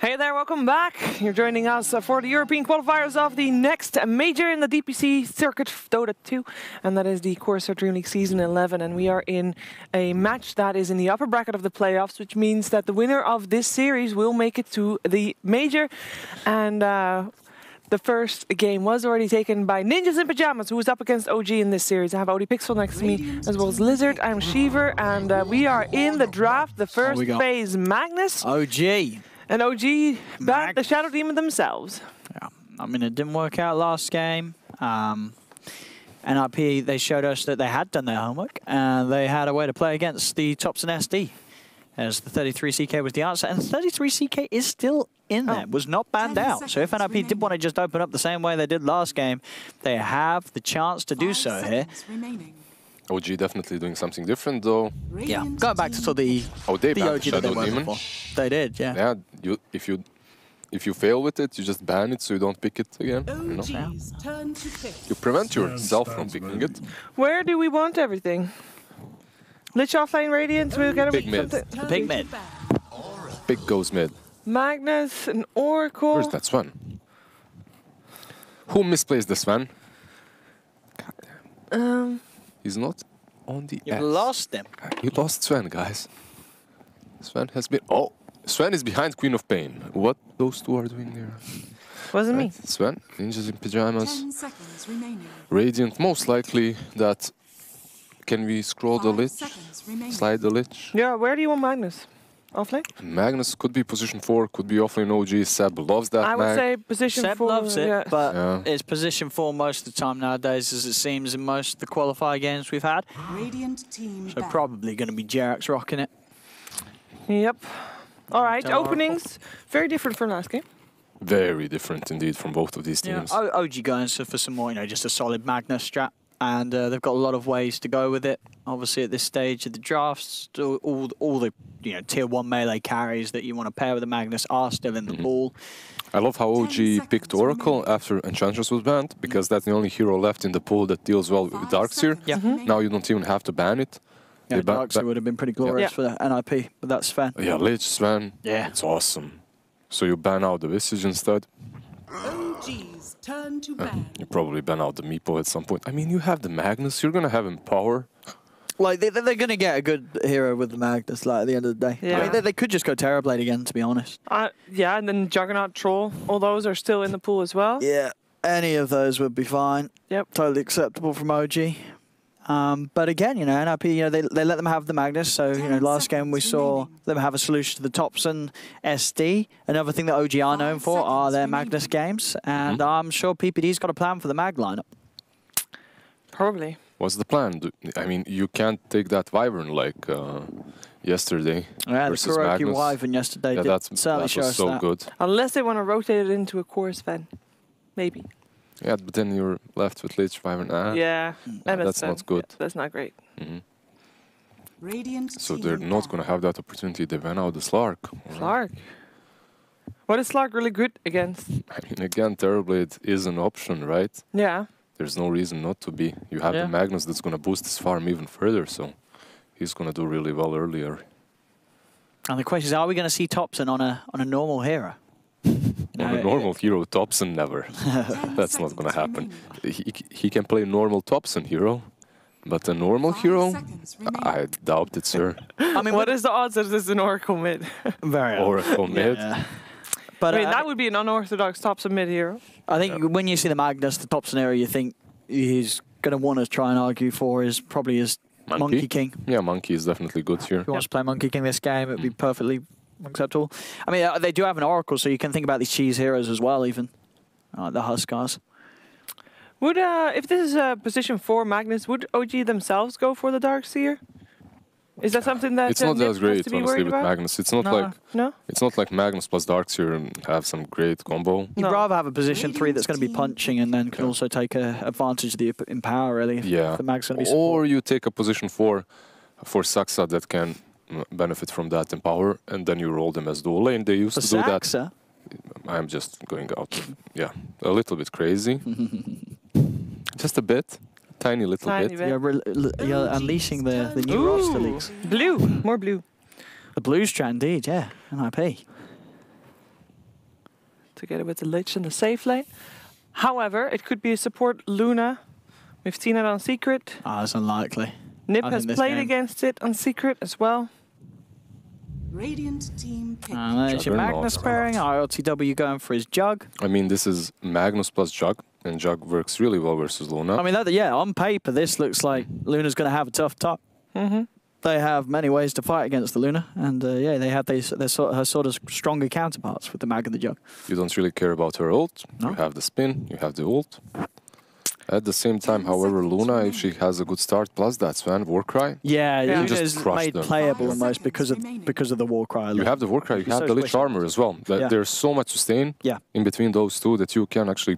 Hey there, welcome back. You're joining us for the European qualifiers of the next major in the DPC circuit Dota 2, and that is the CORSAIR DreamLeague Season 11. And we are in a match that is in the upper bracket of the playoffs, which means that the winner of this series will make it to the major. And the first game was already taken by Ninjas in Pajamas, who was up against OG in this series. I have Odie Pixel next to me, as well as Lizard. I'm Shiver, and we are in the draft, the first phase. Magnus. OG. And OG backed the Shadow Demon themselves. Yeah, I mean, it didn't work out last game. NRP, they showed us that they had done their homework, and they had a way to play against the Thompson SD, as the 33CK was the answer. And 33CK is still in there, was not banned out. So if NRP did want to just open up the same way they did last game, they have the chance to do so here. OG definitely doing something different, though. Yeah, going back to the OG that they were Demon. Before. They did, yeah. Yeah, if you fail with it, you just ban it so you don't pick it again. You know? You prevent yourself from picking it. Where do we want everything? Lich offlane Radiant, we'll get Big mid. The big mid. Big goes mid. Magnus and Oracle. Where's that Sven? Who misplaced the Sven? He's not on the You've lost him. You lost Sven, guys. Sven has been... Oh, Sven is behind Queen of Pain. What those two are doing there? Wasn't me. Sven, Ninjas in Pajamas. 10 seconds remaining. Radiant, most likely that... Can we scroll the Lich? Slide the Lich? Yeah, where do you want Magnus? Offlane? Magnus could be position 4, could be offlane OG. Seb loves that. I would say position 4. Seb loves it, yeah. but it's position 4 most of the time nowadays, as it seems in most of the qualifier games we've had. Radiant team So probably going to be Jerax rocking it. Yep. All right, openings. Very different from last game. Very different indeed from both of these teams. Yeah, OG going for some more, just a solid Magnus strat. And they've got a lot of ways to go with it. Obviously, at this stage of the drafts, all the tier 1 melee carries that you want to pair with the Magnus are still in the pool. I love how OG picked Oracle after Enchantress was banned, because that's the only hero left in the pool that deals well with Darkseer. Yeah. Now you don't even have to ban it. Yeah, Darkseer would have been pretty glorious for the NIP, but that's fair. Yeah, Lich, Sven. Yeah. It's awesome. So you ban out the Visage instead. OG's turn to ban. You probably ban out the Meepo at some point. I mean, you have the Magnus, you're going to have him power. Like, they're going to get a good hero with the Magnus, like, at the end of the day. Yeah. I mean, they could just go Terrorblade again, to be honest. Yeah, and then Juggernaut, Troll, all those are still in the pool as well. Yeah, any of those would be fine. Yep. Totally acceptable from OG. But again, NRP, they let them have the Magnus. So, last game we saw them have a solution to the Thompson SD. Another thing that OG are known for are their Magnus games. And I'm sure PPD's got a plan for the Mag lineup. Probably. What's the plan? I mean, you can't take that Wyvern like yesterday. Yeah, the versus Kuroki Magnus. Wyvern yesterday That certainly was shows so that. good. Unless they want to rotate it into a core Sven. Maybe. Yeah, but then you're left with Lich, Wyvern. Yeah, and that's not good. Yeah, that's not great. Radiant So they're not going to have that opportunity. They ban out the Slark. Slark. What is Slark really good against? I mean, again, Terrorblade is an option, right? Yeah. There's no reason not to be. You have the Magnus that's going to boost his farm even further, so he's going to do really well earlier. And the question is, are we going to see Thompson on a normal hero? On a normal hero, Thompson never. That's not going to happen. He can play normal Thompson hero, but a normal hero, I doubt it, sir. I mean, what is the odds that this is an Oracle mid? Very Oracle mid. Yeah. But I mean, that would be an unorthodox Thompson mid hero. I think when you see the Magnus, the Thompson hero, you think he's going to want to try and argue for is probably his Monkey King. Yeah, Monkey is definitely good here. If he wants to play Monkey King this game, it would be perfectly acceptable. I mean, they do have an Oracle, so you can think about these cheese heroes as well, even the Huskars. Would if this is a position 4 Magnus, would OG themselves go for the Darkseer? Is that something that it's not that great, honestly, with about? Magnus. It's not it's not like Magnus plus Darkseer and have some great combo. You'd rather have a position 3 that's going to be punching and then can also take advantage of the Empower, really. If the Mag's going to be support. Or you take a position 4 for Saxa that can benefit from that Empower, and then you roll them as dual lane. They used to do that. I'm just going out, a little bit crazy. Just a bit. Tiny little bit. You're unleashing the new roster leagues. Blue. More blue. The blue strand, indeed, yeah. NIP. together with the Lich in the safe lane. However, it could be a support Luna. We've seen it on Secret. Ah, it's unlikely. Nip I has think this played game- against it on Secret as well. Radiant team pick. There's your Juggernaut. Magnus pairing. ILTW going for his Jug. I mean, this is Magnus plus Jug, and Jug works really well versus Luna. I mean, yeah, on paper, this looks like Luna's going to have a tough top. They have many ways to fight against the Luna, and yeah, they have her sort of stronger counterparts with the Mag and the Jug. You don't really care about her ult. No. You have the spin, you have the ult. At the same time, however, Luna, if she has a good start, plus that Swan Warcry, Yeah, Yeah. Luna Just is crush made them. playable 5 almost because seconds of the Warcry. you have the Warcry, you She's have so the Lich squishy. Armor as well. Yeah. There's so much sustain Yeah. in between those two that you can actually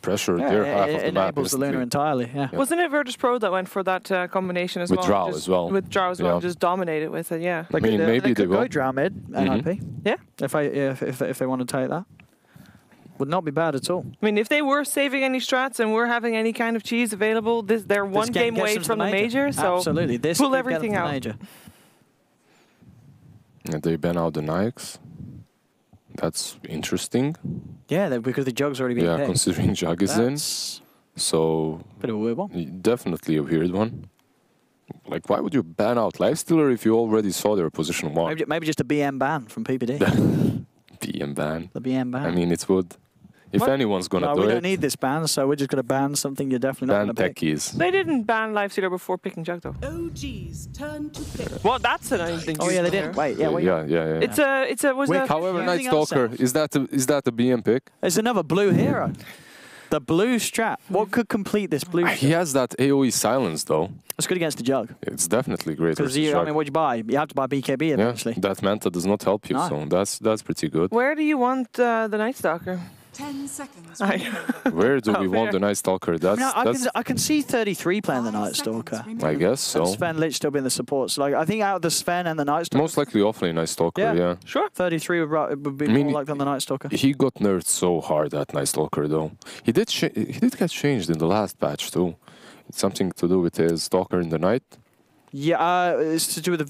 pressure Yeah, their half of it the map. enables the Luna instantly. entirely. Yeah. Wasn't it Virtus Pro that went for that combination as With well? Drow Just- as well. With Drow as well, Yeah. just dominated with it, yeah. I mean, maybe they they could go will. Drow mid NIP. Yeah. If they want to take that, would not be bad at all. I mean, if they were saving any strats and were having any kind of cheese available, they're This one game gets away them to from the major, so absolutely, this pull could get everything them to the out. Major. And they ban out the Nikes. That's interesting. Yeah, because the Jug's already been Yeah, picked. considering Jug is in. That's So a bit of a weird one. definitely a weird one. Like, why would you ban out Lifestealer if you already saw their position 1? Maybe just a BM ban from PPD. BM ban. The BM ban. I mean, it would. If What? anyone's gonna no, do we it, don't need this ban, so we're just going to ban something you're definitely not ban going to pick. techies. they didn't ban Lifestealer before picking Jug, though. OG's turn to pick. Well, that's an interesting. Oh yeah, they didn't. Wait, yeah, wait. Yeah. It's a was Wait, a However, Night Anything else Stalker, else? is that a BM pick? There's another blue hero. The blue strat. What could complete this blue? He has that AoE silence though. It's good against the Jug. It's definitely great. Because versus I Jug. mean, what you buy? You have to buy BKB Yeah, eventually. that Manta does not help you, No. so that's pretty good. Where do you want the Night Stalker? 10 seconds. Where do we Oh, want fair. the Night Stalker? That's, I can see 33 playing the Night Stalker. I guess so. And Sven Lich still being the support. So like, I think out of the Sven and the Night Stalker, Most likely offlane Night Stalker, Yeah. yeah. Sure. 33 would be I mean, more likely than the Night Stalker. He got nerfed so hard, that Night Stalker, though. He did get changed in the last patch, too. It's something to do with his Stalker in the night. Yeah, it's to do with the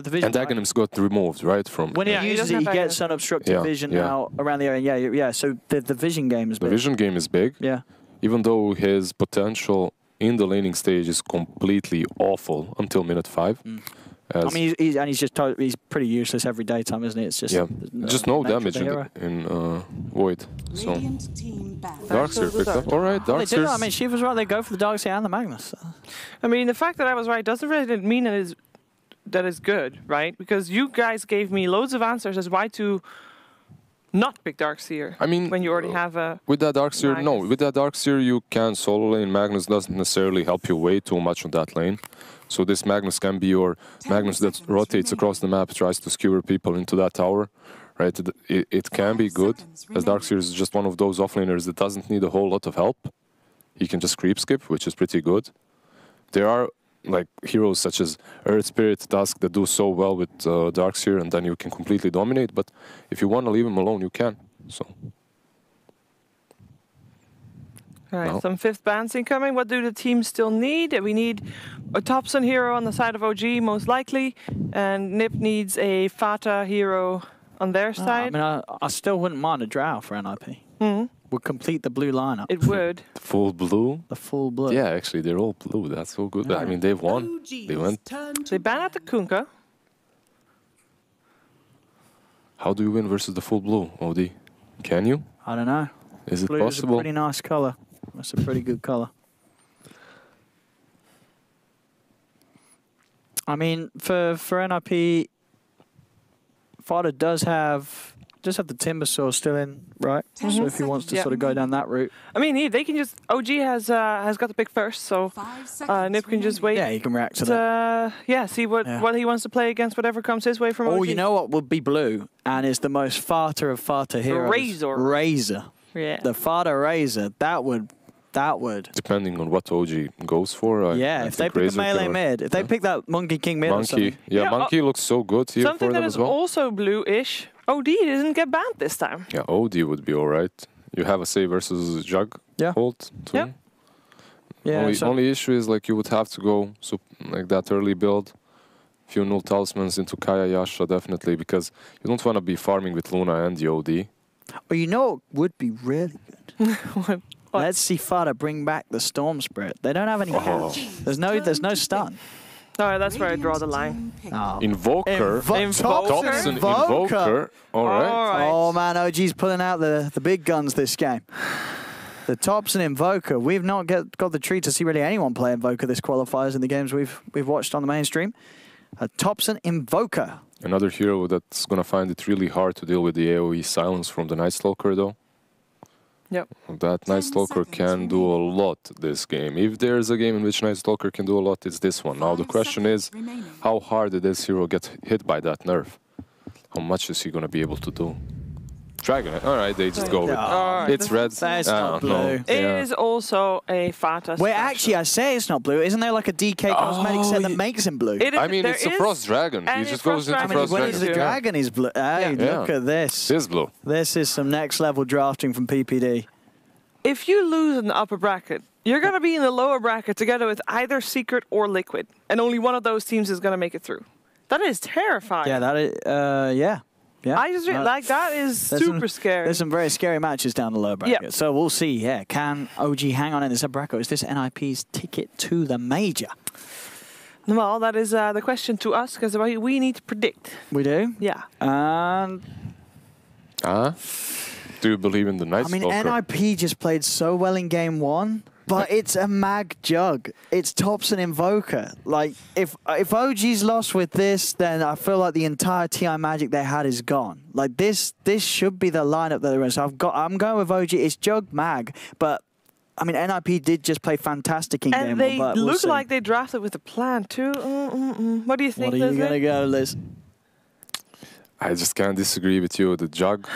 vision. And Aghanim's got removed, right? From When Yeah, he he uses doesn't it, he have gets Aghanim. unobstructed Yeah, vision yeah. now around the area. Yeah. So the vision game is the big. vision game is big, Yeah. even though his potential in the laning stage is completely awful until minute 5. I mean, he's pretty useless every daytime, isn't he? It's just yeah, just no nature of damage the hero. in Void. So Radiant team back. Darkseer picked up. All right, Well, they did. I Darkseer. mean, she was right. They go for the Darkseer and the Magnus. I mean, the fact that I was right doesn't really mean that is good, right? Because you guys gave me loads of answers as why to not pick Darkseer. I mean, when you already have a with that Darkseer, no. Magnus. With that Darkseer, you can solo lane. Magnus doesn't necessarily help you way too much on that lane. So this Magnus can be your Magnus that rotates across the map, tries to skewer people into that tower, right? It can be 5 good, seconds as Darkseer is just one of those offlaners that doesn't need a whole lot of help. He can just creep skip, which is pretty good. There are like heroes such as Earth Spirit, Dusk that do so well with Darkseer, and then you can completely dominate. But if you want to leave him alone, you can. So. All right, No. some 5th bans incoming. What do the teams still need? We need a Thompson hero on the side of OG, most likely, and Nip needs a Fata hero on their I side. mean, I still wouldn't mind a Drow for NIP. Would complete the blue lineup. It would. Full blue? The full blue. Yeah, actually, they're all blue. That's so good. I mean, they've won. They went. Turn to They ban out the Kunkka. How do you win versus the full blue, OD? Can you? I don't know. Is it Blue is a possible? pretty nice color. That's a pretty good color. I mean, for NIP, Fada does have the Timber Saw still in, right? So if he wants to Yeah. sort of go down that route, I mean, they can just. OG has got the pick first, so 5 seconds. Nip can just wait. yeah, he can react to that. See what he wants to play against, whatever comes his way from OG. Oh, you know what would be blue and is the most Fata of Fata heroes? Razor. Razor. Yeah. The Fata Razor. That would. Depending on what OG goes for. Yeah, I if they think pick a Razor melee can- mid, if they pick that Monkey King mid or Monkey. something. Yeah, Yeah, Monkey looks so good here Something for that them is as well. also blue-ish. OD didn't get banned this time. Yeah, OD would be alright. You have a save versus Jug Yeah. hold too. Yeah. Yeah, Only issue is like you would have to go like that early build. Few null talismans into Kaya Yasha definitely, because you don't want to be farming with Luna and the OD. Well, you know what would be really good? What? Let's see Fada bring back the Storm Spirit. They don't have any catch. There's no stun. All right, that's where I draw the line. Oh. Invoker. Invoker. Invoker. All right. Oh man, OG's pulling out the big guns this game. The Thompson Invoker. We've not got the treat to see really anyone play Invoker this qualifiers in the games we've watched on the mainstream. A Thompson Invoker. Another hero that's gonna find it really hard to deal with the AoE silence from the Night Stalker, though. Yep. That Night Stalker can do a lot this game. If there's a game in which Night Stalker can do a lot, it's this one. Now the question is, how hard did this hero get hit by that nerf? How much is he gonna be able to do? Dragon. All right, they just go with right, it's red. That's not blue. It is also a Fata. Wait, actually, I say it's not blue. Isn't there like a DK cosmetic set that makes him blue? I mean, it's a Frost Dragon. He just goes into Frost When Dragon. he's a dragon, he's blue. Hey, look at this. It is blue. This is some next level drafting from PPD. If you lose in the upper bracket, you're going to be in the lower bracket together with either Secret or Liquid. And only one of those teams is going to make it through. That is terrifying. Yeah, that is, yeah. I just like that is super scary. There's some very scary matches down the lower bracket. Yep. So we'll see. Yeah, can OG hang on in this bracket? Is this NIP's ticket to the major? Well, that is the question to us because we need to predict. We do. Yeah. And do you believe in the Night Stalker? I mean, NIP just played so well in game one. But it's a mag jug. It's Thompson Invoker. Like, if OG's lost with this, then I feel like the entire TI magic they had is gone. Like, this should be the lineup that they're in. So I'm going with OG. It's jug mag, but I mean, NIP did just play fantastic in game one. And they look like they drafted with a plan too. What do you think, What are you gonna go, Liz? I just can't disagree with you. The jug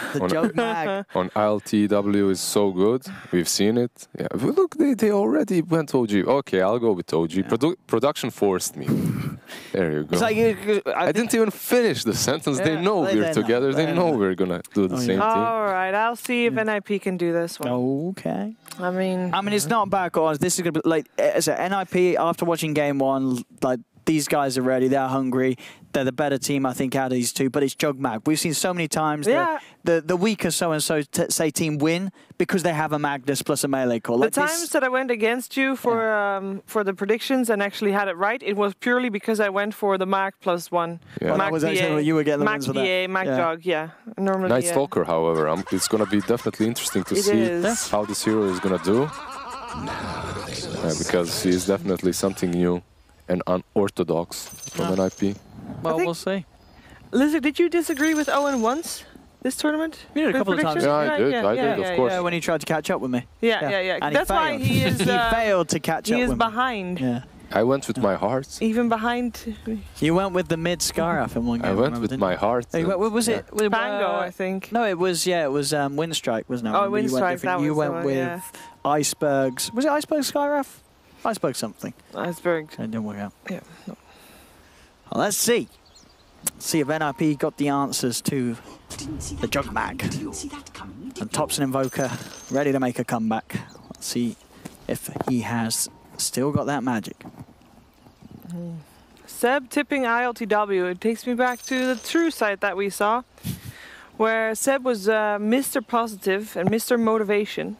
mag on ILTW is so good. We've seen it. Yeah, but look, they already went OG. Okay, I'll go with OG. Yeah. Production forced me. There you go. Like I didn't even finish the sentence. Yeah, they know we're together. They know we're gonna do the same thing. All right, I'll see if NIP can do this one. Okay. I mean, it's not bad, guys. This is gonna be like as a NIP after watching game one. Like, these guys are ready. They're hungry. They're the better team, I think, out of these two. But it's jug mag. We've seen so many times the weaker so-and-so say team win because they have a Magnus plus a melee core. Like the times that I went against you for the predictions and actually had it right, it was purely because I went for the mag plus one. Yeah. Mag was actually you were getting the mag wins for BA, that. mag jug, normally. Night Stalker, however, it's going to be definitely interesting to see how this hero is going to do. Because he is definitely something new and unorthodox from NIP. Well, we'll see. Lizard, did you disagree with Owen once this tournament? You did a couple of times. Yeah, I did, of course. Yeah, when he tried to catch up with me. Yeah. And that's why he is. he failed to catch up with me. He is behind. Yeah. I went with my heart. Even behind. You went with the mid Scaraf in one game. I went with my heart. What was it? Pango, I think. No, it was Windstrike, wasn't it? Oh, Windstrike. That was you went one, with Icebergs. Was it Iceberg Skyrath? Iceberg something. Iceberg. It didn't work out. Yeah. No. Well, let's see. See if NIP got the answers to the jug mag. And Thompson Invoker ready to make a comeback. Let's see if he has still got that magic. Seb tipping ILTW. It takes me back to the true site that we saw, where Seb was Mr. Positive and Mr. Motivation.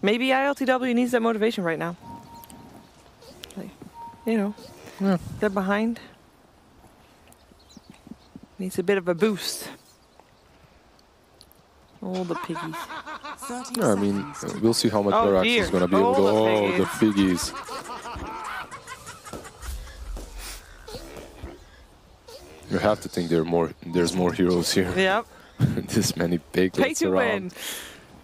Maybe ILTW needs that motivation right now. Like, they're behind. Needs a bit of a boost. All the piggies. I mean, we'll see how much Verax is going to be able to... Oh, the piggies. You have to think there's more heroes here. Yep. This many piglets Pay to around. win.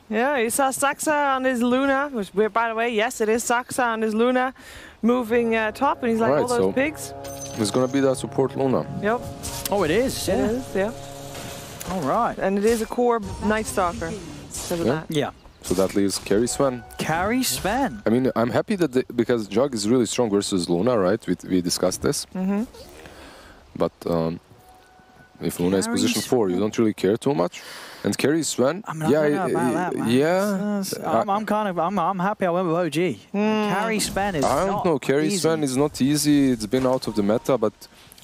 Yeah, you saw Saxa on his Luna, which, by the way, yes, it is Saxa on his Luna, moving top, and he's like, all those pigs. It's going to be that support Luna. Yep. Oh, it is? It is, yeah. All right. And it is a core Night Stalker. Yeah. So that leaves Carry Sven. Carry Sven. I mean, I'm happy that because Jug is really strong versus Luna, right? We discussed this. Mm-hmm. But if Luna is position 4, you don't really care too much. And Carry Sven, I'm happy I went with OG. Carry Sven is I don't know, Carry Sven is not easy. It's been out of the meta, but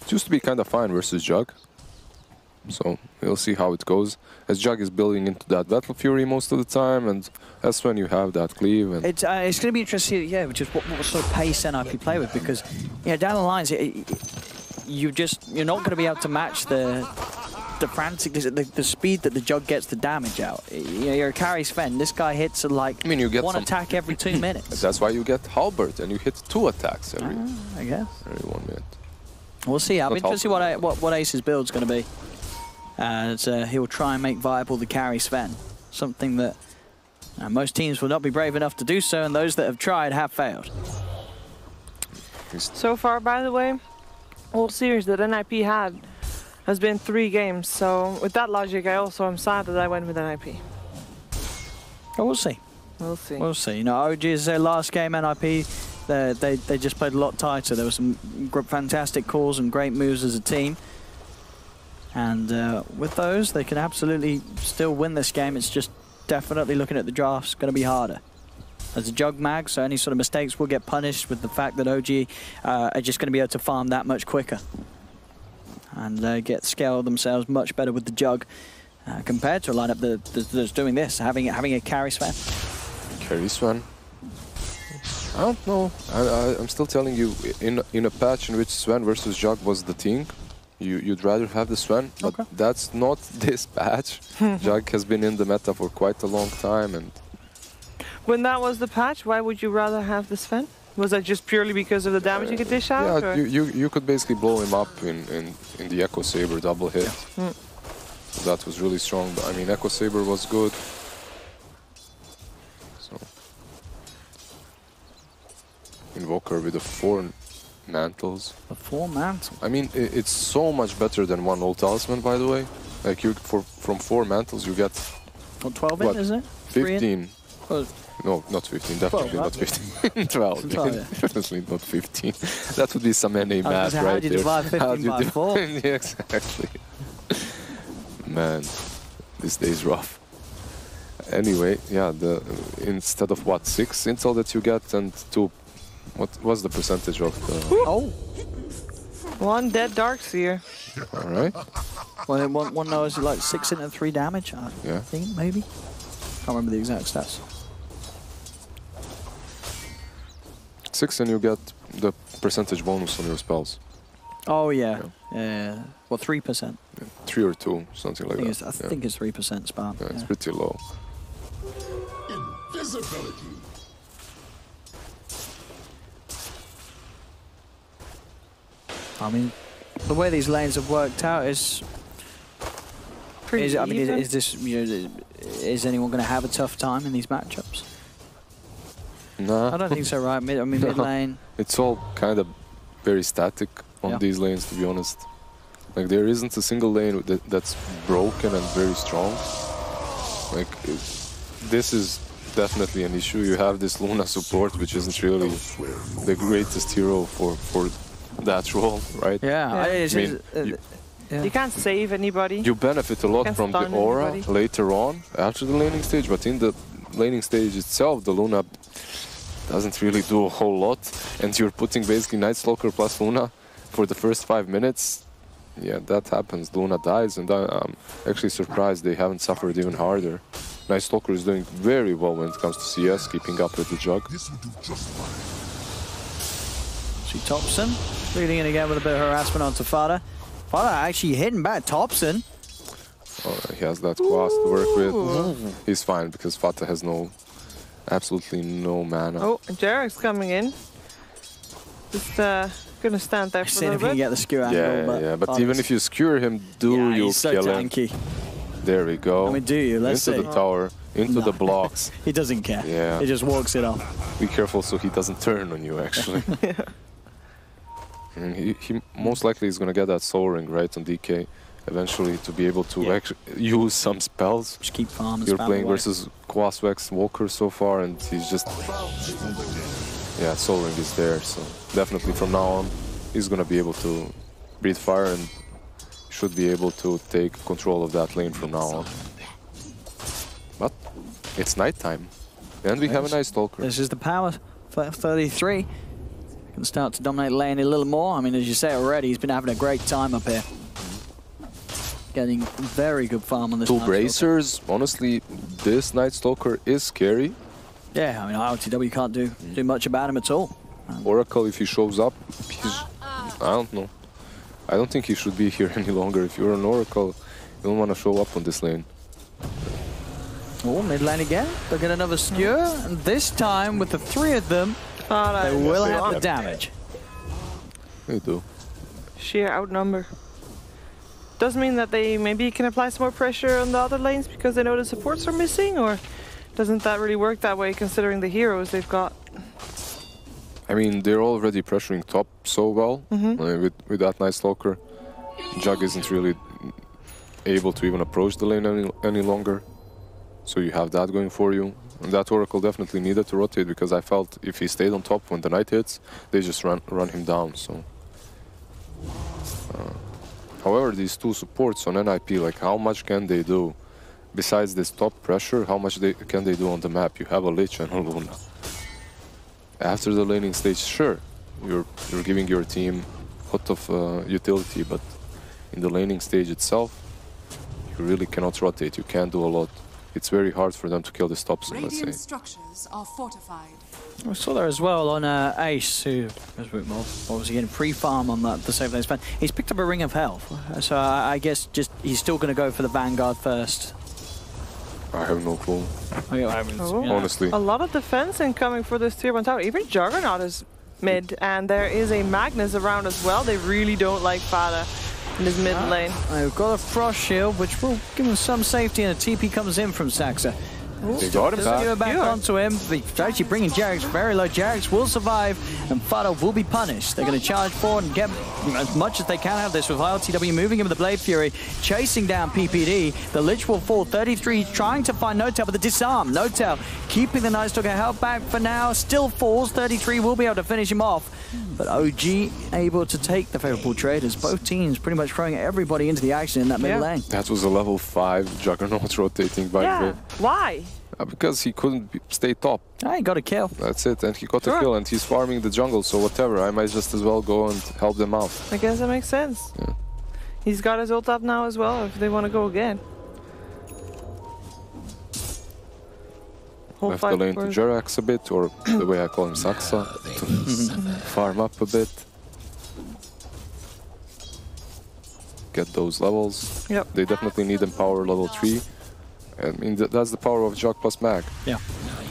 it used to be kind of fine versus Jug. So we'll see how it goes. As Jug is building into that Battle Fury most of the time, and that's when you have that cleave. And it's going to be interesting, yeah, just what sort of pace NIP play with, because down the lines, you're not going to be able to match the frantic, the speed that the Jug gets the damage out. You're a carry Sven. This guy hits like you get one attack every 2 minutes. That's why you get Halbert, and you hit 2 attacks every. I guess. Every 1 minute. We'll see. I'll be interested to see what Ace's build's going to be. He'll try and make viable the carry Sven, something that most teams will not be brave enough to do so, and those that have tried have failed. So far, by the way, all series that NIP had has been 3 games. So with that logic, I also am sad that I went with NIP. But we'll see. We'll see. We'll see. OG is their last game. NIP, they just played a lot tighter. There were some fantastic calls and great moves as a team. And with those, they can absolutely still win this game. It's just definitely looking at the drafts going to be harder. As a Jug mag, so any sort of mistakes will get punished with the fact that OG are just going to be able to farm that much quicker. And get scale themselves much better with the Jug compared to a lineup that's doing this, having a carry Sven. Carry Sven? I don't know. I'm still telling you, in a patch in which Sven versus Jug was the thing, you'd rather have the Sven, but that's not this patch. Jug has been in the meta for quite a long time, and when that was the patch, why would you rather have the Sven? Was that just purely because of the damage you could dish out? Yeah, you could basically blow him up in the Echo Saber double hit. Yeah. So that was really strong. But I mean, Echo Saber was good. So Invoker with the 4 mantles. The 4 mantles. I mean, it's so much better than 1 old talisman, by the way. Like from 4 mantles, you get 12 in, isn't it? 15. Oh. No, not 15. Definitely 12, not 15. 12. 12, yeah. Definitely not 15. That would be some NA math right there. How do you divide 15 by 4? Yeah, exactly. Man, this day's rough. Anyway, yeah, instead of what, 6 intel that you get and 2, what was the percentage of the... Oh! 1 dead Darkseer. All right. Well, one knows like 6 into 3 damage, I think, maybe. Can't remember the exact stats. 6 and you get the percentage bonus on your spells. Oh, yeah. What, 3%? Yeah, 3 or 2, something like that. I think it's 3% spam. Yeah, it's pretty low. Invisibility. I mean, the way these lanes have worked out is... Is this, is anyone going to have a tough time in these matchups? Nah. I don't think so, right? Mid lane. It's all kind of very static on these lanes, to be honest. Like, there isn't a single lane that's broken and very strong. Like, this is definitely an issue. You have this Luna support, which isn't really the greatest hero for that role, right? You can't save anybody. You benefit a lot from the aura later on, after the laning stage, but in the laning stage itself, the Luna doesn't really do a whole lot, and you're putting basically Night Stalker plus Luna for the first 5 minutes. Yeah, that happens. Luna dies, and I'm actually surprised they haven't suffered even harder. Night Stalker is doing very well when it comes to CS, keeping up with the Jug. See Thompson leading in again with a bit of harassment onto Fada. Fada actually hitting back Thompson. Oh, he has that class to work with. He's fine because Fata has absolutely no mana. Oh, Jarek's coming in. Just gonna stand there for a little if you can bit. get the skewer angle, but even if you skewer him, you he's so kill tanky. him? There we go. I mean, do you? Let's into see. the tower, into the blocks. He doesn't care. Yeah. He just walks it off. Be careful so he doesn't turn on you, actually. And he most likely is going to get that soul ring right on DK eventually to be able to actually use some spells. Just keep farming. You're playing versus Quaswex Walker so far, and he's just... Yeah, soul ring is there, so definitely from now on he's going to be able to breathe fire and should be able to take control of that lane from now on. But it's nighttime, and we have a Night Stalker. This is the power for 33. Can start to dominate lane a little more. I mean, as you say already, he's been having a great time up here. getting very good farm on this. Two Night Stalker. bracers. Honestly, this Night Stalker is scary. Yeah, I mean, ILTW can't do much about him at all. Oracle, if he shows up, he's... I don't know. I don't think he should be here any longer. If you're an Oracle, you don't want to show up on this lane. Oh, mid lane again. They'll get another skewer, and this time with the 3 of them, they will have the damage. They do. Sheer outnumber. Does mean that they maybe can apply some more pressure on the other lanes because they know the supports are missing, or doesn't that really work that way considering the heroes they've got? I mean, they're already pressuring top so well with that Night Stalker. Jug isn't really able to even approach the lane any longer. So you have that going for you. And that Oracle definitely needed to rotate because I felt if he stayed on top when the Knight hits, they just run him down. So, however, these two supports on NIP, like how much can they do? Besides this top pressure, how much can they do on the map? You have a Lich and a Luna. After the laning stage, sure, you're giving your team a lot of utility, but in the laning stage itself, you really cannot rotate. You can't do a lot. It's very hard for them to kill the tops, let's say. Radiant structures are fortified. We saw there as well on Ace, who was obviously getting pre-farm on the save lane span. He's picked up a Ring of Health, so I guess just he's still going to go for the Vanguard first. I have no clue. Honestly. A lot of defense incoming for this tier 1 tower. Even Juggernaut is mid, and there is a Magnus around as well. They really don't like Fada in his mid lane. I've got a Frost Shield, which will give him some safety, and a TP comes in from Saxa. They got him back onto him. He's actually bringing Jarex very low. Jarex will survive, and Fado will be punished. They're going to charge forward and get as much as they can out of this with ILTW moving in with the Blade Fury, chasing down PPD. The Lich will fall. 33 trying to find Notel, but the disarm. Notel keeping the Night Stalker held back for now. Still falls. 33 will be able to finish him off. But OG able to take the favorable trade as both teams pretty much throwing everybody into the action in that middle lane. That was a level 5 Juggernaut rotating by the way. Why? Because he couldn't stay top. He got a kill. That's it, and he got a kill, and he's farming the jungle, so whatever, I might just as well go and help them out. I guess that makes sense. Yeah. He's got his ult up now as well, if they want to go again. Left the lane to Jerax a bit, or the way I call him Saxa, to farm up a bit. Get those levels. Yep. They definitely need Empower level 3. I mean, that's the power of Jug plus Mag. Yeah.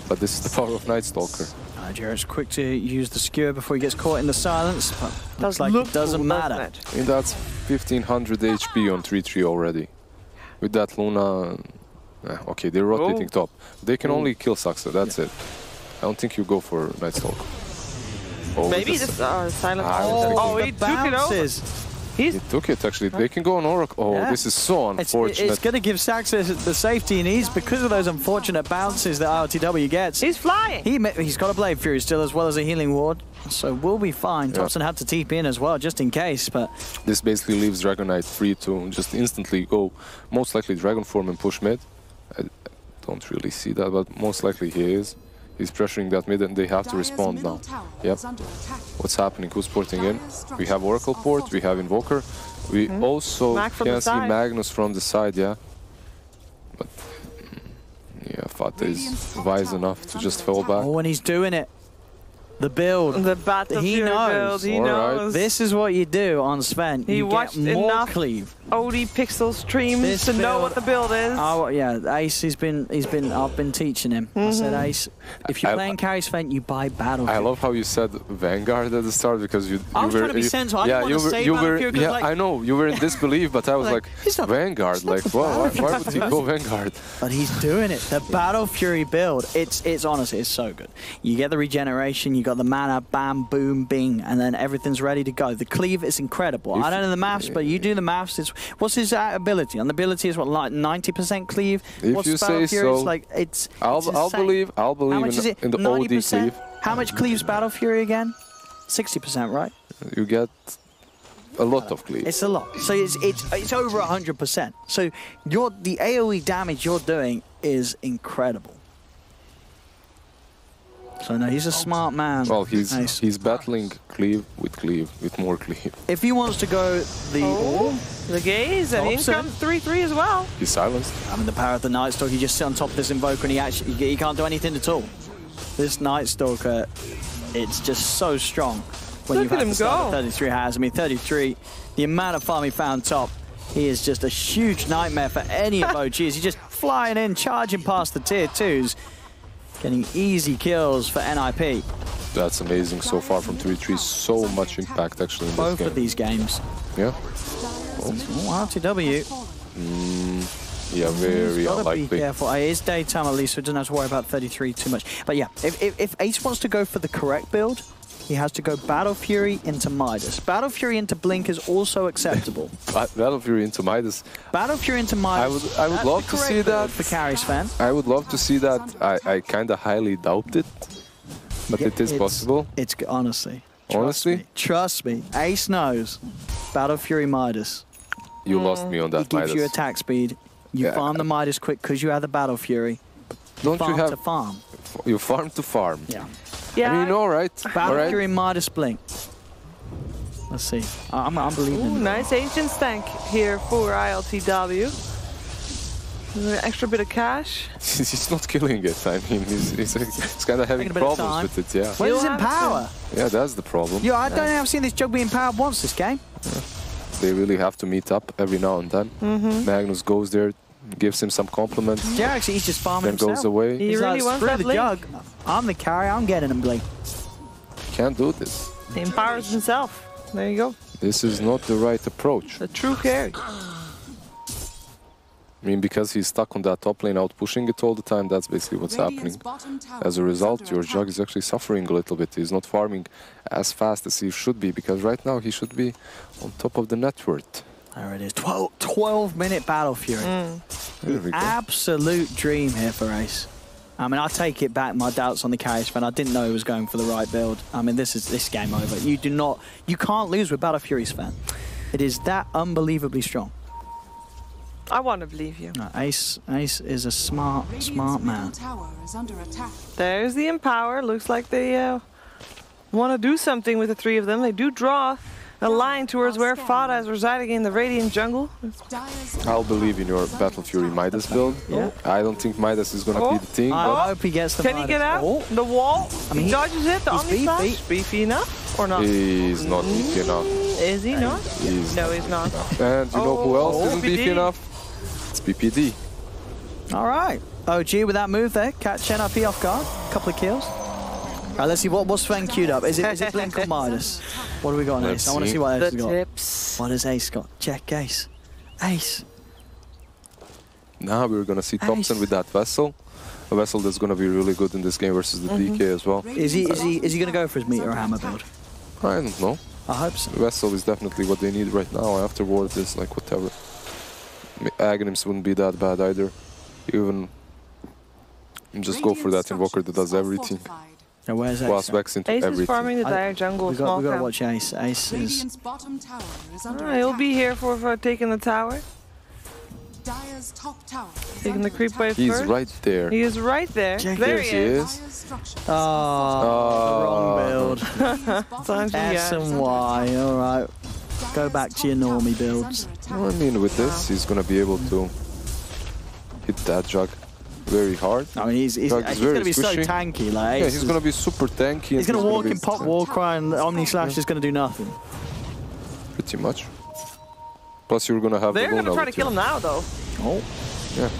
But this is the power of Night Stalker. Jared's quick to use the skewer before he gets caught in the silence, but looks like it doesn't matter. I mean, that's 1500 HP on 3-3 already. With that Luna... okay, they're rotating top. They can only kill Saxa, that's it. I don't think you go for Night Stalker. Maybe this silent. He took it over. He took it, actually. They can go on Oracle. This is so unfortunate. It's going to give Saxa the safety he needs because of those unfortunate bounces that ILTW gets. He's flying. He's got a Blade Fury still as well as a healing ward, so we'll be fine. Thompson had to TP in as well, just in case, but... This basically leaves Dragon Knight free to just instantly go, most likely Dragon Form and push mid. I don't really see that, but most likely he is. He's pressuring that mid and they have to respond now. Yep. What's happening? Who's porting in? We have Oracle port, we have Invoker. We also can see Magnus from the side, yeah. But yeah, Fata is wise enough to just fall back. Oh, and he's doing it. The build. The battle he knows. Build. He knows. This is what you do on Sven. He you watched get more enough cleave. OD Pixel streams to know what the build is. Oh yeah, Ace I've been teaching him. I said, Ace, if you're playing carry Sven, you buy Battle Fury. I love how you said Vanguard at the start because you I was were trying to be sensible. I didn't want to say Battle Fury because I know you were in disbelief, but I was like Vanguard, like why would he go Vanguard? But he's doing it. The Battle Fury build, it's honestly, it's so good. You get the regeneration, you got the mana, bam, boom, bing, and then everything's ready to go. The cleave is incredible. I don't know the maths, but you do the maths. What's his ability? On the ability is what, like 90% cleave? If What's you say Fury? so, It's like it's. I'll believe in the OD cleave. How much cleaves Battle Fury again? 60%, right? You get a lot of cleave. It's a lot. So it's over 100%. So the AOE damage you're doing is incredible. So no, he's a smart man. Well, he's battling cleave with more cleave. If he wants to go the gaze, and in comes 3-3 as well. He's silenced. I mean, the power of the Night Stalker, you just sit on top of this Invoker and he can't do anything at all. This Night Stalker, it's just so strong when you've had to start at 33 has. I mean, 33, the amount of farm he found top, he is just a huge nightmare for any of OGs. He's just flying in, charging past the tier 2s, getting easy kills for NIP. That's amazing so far from 3-3. So much impact actually in Both of these games. Yeah. Oh, RTW. Yeah, very unlikely. Be careful. It is daytime at least, so it doesn't have to worry about 33 too much. But yeah, if Ace wants to go for the correct build, he has to go Battle Fury into Midas. Battle Fury into Blink is also acceptable. Battle Fury into Midas. Battle Fury into Midas. I would love to see that. For Carries fan. I would love to see that. I kind of highly doubt it, but it is possible. It's honestly. Honestly? Trust me. Ace knows. Battle Fury Midas. You lost me on that. It gives you attack speed. You farm the Midas quick because you have the Battle Fury. Don't you have to farm? You farm to farm. Yeah. Yeah. I mean, all right. Battle Fury Midas Blink. Let's see. I'm believing. Ooh, nice Ancient Stank here for ILTW. An extra bit of cash. He's not killing it. I mean, he's kind of having problems with it. Yeah. Where's his Empower? Yeah, that's the problem. Yeah, I don't think I've seen this Jug be empowered once this game. Yeah. They really have to meet up every now and then. Magnus goes there, gives him some compliments. Yeah, actually, he's just farming then goes away. He really wants that the Blink. Jug. I'm the carry. I'm getting him Blink. Can't do this. He empowers himself. There you go. This is not the right approach. The true carry. I mean, because he's stuck on that top lane, out pushing it all the time, that's basically what's happening. As a result, your Jug is actually suffering a little bit. He's not farming as fast as he should be, because right now he should be on top of the net worth. There it is. 12-minute Battle Fury. The absolute dream here for Ace. I mean, I take it back, my doubts on the Carries fan. I didn't know he was going for the right build. I mean, this game over. You can't lose with Battle Fury's fan. It is that unbelievably strong. I want to believe you. No, Ace is a smart man. There's the Empower. Looks like they want to do something with the three of them. They do draw a line towards where Fada is residing in the Radiant jungle. I'll believe in your Battle Fury Midas build. Yeah. I don't think Midas is going to be the thing. I hope he gets the Can he get out? The wall? I mean, he dodges it. The Omni Slash? Beefy enough or not? He's not beefy enough. Is he not? No, he's not. And you know who else isn't beefy enough? It's BPD. All right. OG with that move there. Catch NRP off guard. Couple of kills. All right, let's see what's Sven queued up. Is it Blink or Midas? What do we got on Ace? I want to see what Ace has got. Tips. What has Ace got? Check Ace. Ace. Now we're going to see Thompson with that Vessel. A Vessel that's going to be really good in this game versus the DK as well. Is he going to go for his meter or hammer build? I don't know. I hope so. Vessel is definitely what they need right now. Afterward, it's like whatever. Aghanims wouldn't be that bad either. Even just go for that Invoker that does everything. Now where's Ace? Plus Vex into Ace everything. is farming the dire jungle. We got to watch Ace. Ace is... He'll be here for taking the tower. Taking the creep wave He's first. right there. He is right there. There he is. Oh, wrong build. S and Y, all right. Go back to your normie builds. I mean, with this, he's going to be able to hit that Jug very hard. I mean, he's going to be so tanky. Like, yeah, he's going to be super tanky. He's going to walk in pop Warcry and the Omni Slash is going to do nothing. Pretty much. Plus, you're going to have They're going to try to kill him now, though. Oh. Yeah.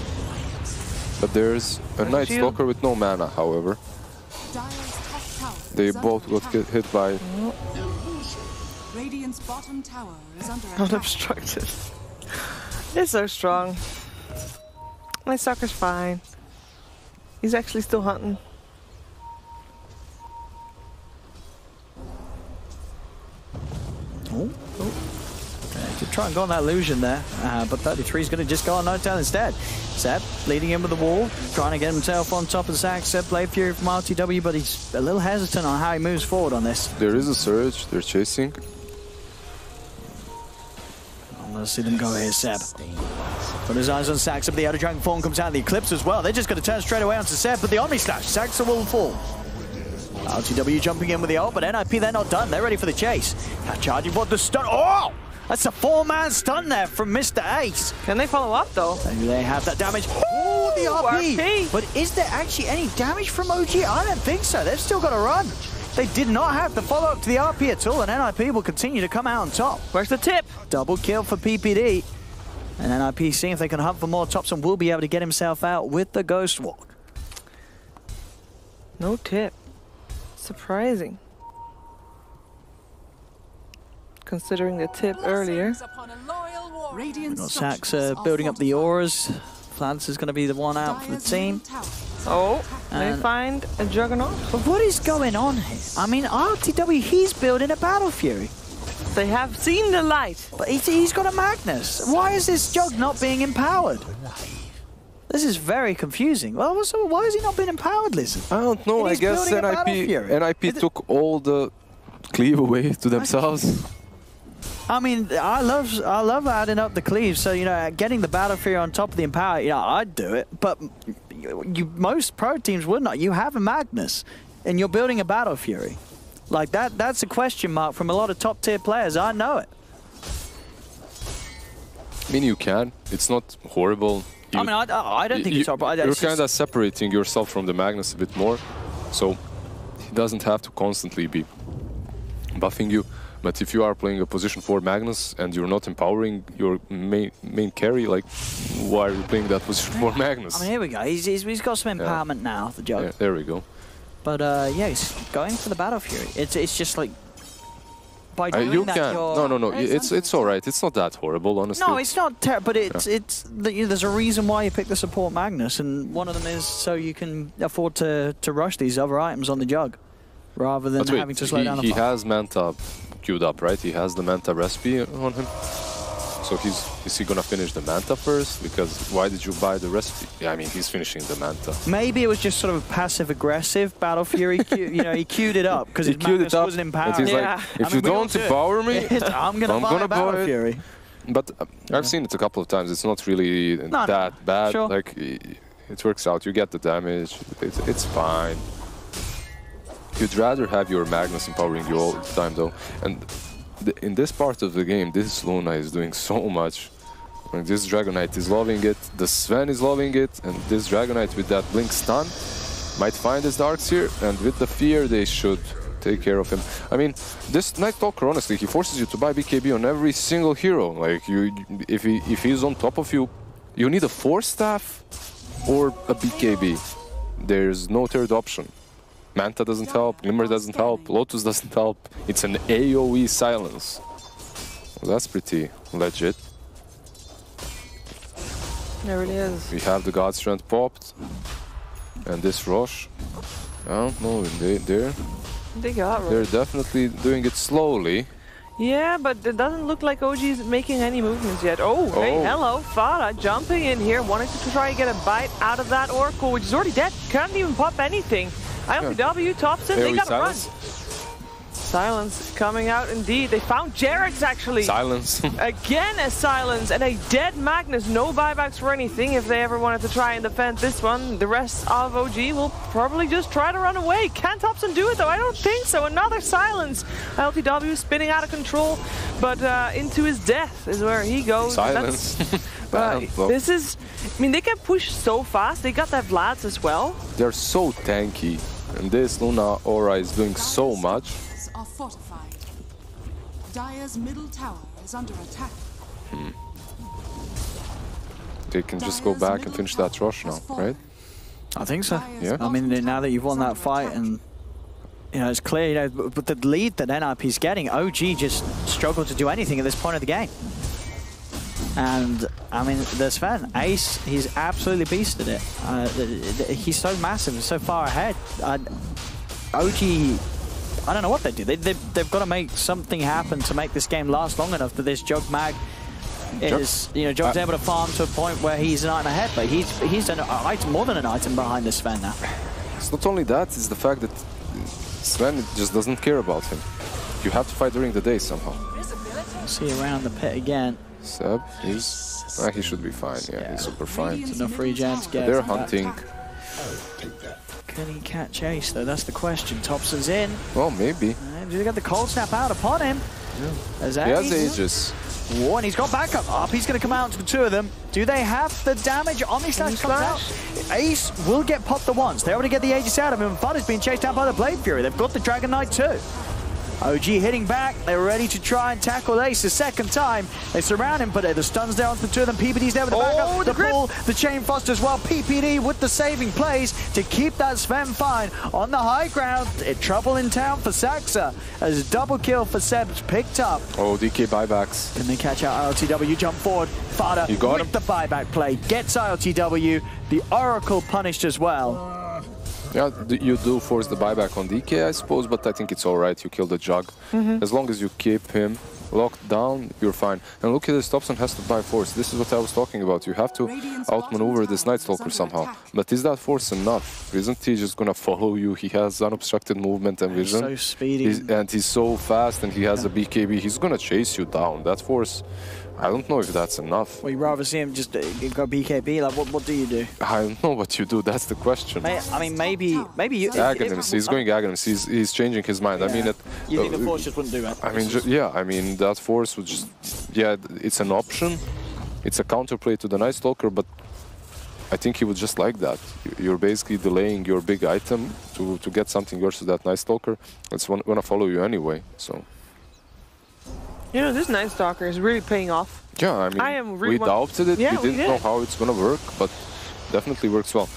But there's a Night Stalker with no mana, however. They both got hit by... Radiant's bottom tower is under attack. Unobstructed. It's so strong. My sucker's fine. He's actually still hunting. Oh. To try and go on that illusion there, but 33 is going to just go on no tail instead. Seb leading in with the wall, trying to get himself on top of Zach. Seb Blade Fury from RTW, but he's a little hesitant on how he moves forward on this. There is a surge, they're chasing. Let's see them go here, Seb. Put his eyes on Saxa, but the Outer Dragon form comes out of the Eclipse as well. They're just going to turn straight away onto Seb, but the Omni Slash, Saxa will fall. LTW jumping in with the ult, but NIP, they're not done. They're ready for the chase. Now charging for the stun. Oh! That's a 4-man stun there from Mr. Ace. Can they follow up, though? Maybe they have that damage. Oh, the RP. But is there actually any damage from OG? I don't think so. They've still got to run. They did not have the follow-up to the RP at all, and NIP will continue to come out on top. Where's the tip? Double kill for PPD. And NIP, seeing if they can hunt for more tops, and will be able to get himself out with the Ghost Walk. No tip. Surprising. Considering the tip earlier. Saxa building up the auras. Flans is going to be the one out for the team. Oh, they find a Juggernaut. But what is going on here? I mean, RTW, he's building a Battle Fury. They have seen the light. But he's got a Magnus. Why is this Jug not being empowered? This is very confusing. Well, so why is he not being empowered, Lizard? I don't know. I guess NIP took all the cleave away to themselves. I mean, I love adding up the cleaves. So, you know, getting the Battle Fury on top of the Empower, you know, I'd do it. But most pro teams would not. You have a Magnus, and you're building a Battle Fury. Like, that's a question mark from a lot of top-tier players. I know it. I mean, you can. It's not horrible. I mean, I don't think it's horrible. You're kind of separating yourself from the Magnus a bit more. So, he doesn't have to constantly be buffing you. But if you are playing a position 4 Magnus and you're not empowering your main carry, like, why are you playing that position 4 Magnus? I mean, here we go. He's got some empowerment now, the Jug. Yeah, there we go. But yeah, he's going for the Battle Fury. It's just like by doing you that. Can. No. It's all right. It's not that horrible, honestly. No, it's not terrible. But it's you know, there's a reason why you pick the support Magnus, and one of them is so you can afford to rush these other items on the Jug, rather than having to slow down the fight. He has Manta queued up, right? He has the Manta recipe on him. So is he gonna finish the Manta first? Because why did you buy the recipe? Yeah, I mean, he's finishing the Manta. Maybe it was just sort of passive-aggressive Battle Fury. You know, he queued it up because his Magnus wasn't empowered. And he's like, if you don't empower me, I'm gonna buy Battle Fury. But I've seen it a couple of times. It's not really that bad. Sure. Like, it works out. You get the damage. It's fine. You'd rather have your Magnus empowering you all the time, though. And in this part of the game, this Luna is doing so much. Like, this Dragonite is loving it, the Sven is loving it, and this Dragonite with that Blink stun might find his Darks here, and with the Fear, they should take care of him. I mean, this Night Stalker, honestly, he forces you to buy BKB on every single hero. Like, if he's on top of you, you need a Force Staff or a BKB. There's no third option. Manta doesn't help, Glimmer doesn't help, Lotus doesn't help. It's an AoE silence. Well, that's pretty legit. There it is. We have the God Strength popped. And this Roche. I don't know, they're definitely doing it slowly. Yeah, but it doesn't look like OG is making any movements yet. Oh, hey, hello, Farah jumping in here, wanting to try and get a bite out of that Oracle, which is already dead. Can't even pop anything. ILPW tops him, they gotta run. Silence coming out indeed. They found Jared's actually. Silence. Again a silence and a dead Magnus. No buybacks for anything if they ever wanted to try and defend this one. The rest of OG will probably just try to run away. Can Thompson do it though? I don't think so. Another silence. ILPW spinning out of control, but into his death is where he goes. Silence. This is, I mean, they can push so fast. They got that Vlads as well. They're so tanky. And this Luna Aura is doing so much. Are fortified. Dire's middle tower is under attack. They can just go back and finish that rush now, right? I think so. Yeah. I mean, now that you've won that fight, and you know, it's clear, you know, with the lead that NIP's getting, OG just struggled to do anything at this point of the game. And I mean, the Sven, Ace, he's absolutely beasted it. He's so massive and so far ahead. OG, I don't know what they do. They've got to make something happen to make this game last long enough that this Jug Mag is, you know, Jug's able to farm to a point where he's an item ahead, but he's an item, more than an item behind the Sven now. It's not only that, it's the fact that Sven just doesn't care about him. You have to fight during the day somehow. We'll see around the pit again. Seb, he should be fine. Yeah, he's super fine. It's enough regen to get. They're hunting. Can he catch Ace, though? That's the question. Thompson's in. Well, maybe. And he got the cold snap out upon him. Yeah. As He has Aegis. Oh, and he's got backup up. He's going to come out to the two of them. Do they have the damage? Omnislash comes out. Ace will get popped the once. They're able to get the Aegis out of him. And Fun is being chased down by the Blade Fury. They've got the Dragon Knight too. OG hitting back. They're ready to try and tackle Ace the second time. They surround him, but the stun's there onto the two of them. PPD's there with the backup. The pull, the chain thrust as well. PPD with the saving plays to keep that Sven fine on the high ground. Trouble in town for Saxa as double kill for Seb's picked up. Oh, DK buybacks. Can they catch out ILTW? Jump forward. Fada with the buyback play. Gets ILTW. The Oracle punished as well. Yeah, you do force the buyback on DK, I suppose, but I think it's all right. You kill the Jug. As long as you keep him locked down, you're fine. And look at this, Thompson has to buy force. This is what I was talking about. You have to outmaneuver this Night Stalker somehow. But is that force enough? Isn't he just gonna follow you? He has unobstructed movement and vision. He's so speedy. And he's so fast, and he has a BKB. He's gonna chase you down. That force, I don't know if that's enough. Well, you'd rather see him just go BKB. Like, what do you do? I don't know what you do. That's the question. I mean, maybe you. Aghanims. He's going Aghanims. He's changing his mind. Yeah. I mean, you think the force just wouldn't do that? I mean, yeah. I mean, that force would just. Yeah, it's an option. It's a counterplay to the Night Stalker, but I think he would just like that. You're basically delaying your big item to get something versus that Night Stalker. It's gonna follow you anyway. So. You know, this Night Stalker is really paying off. Yeah, I mean, we doubted it. Yeah, we didn't know how it's gonna work, but definitely works well.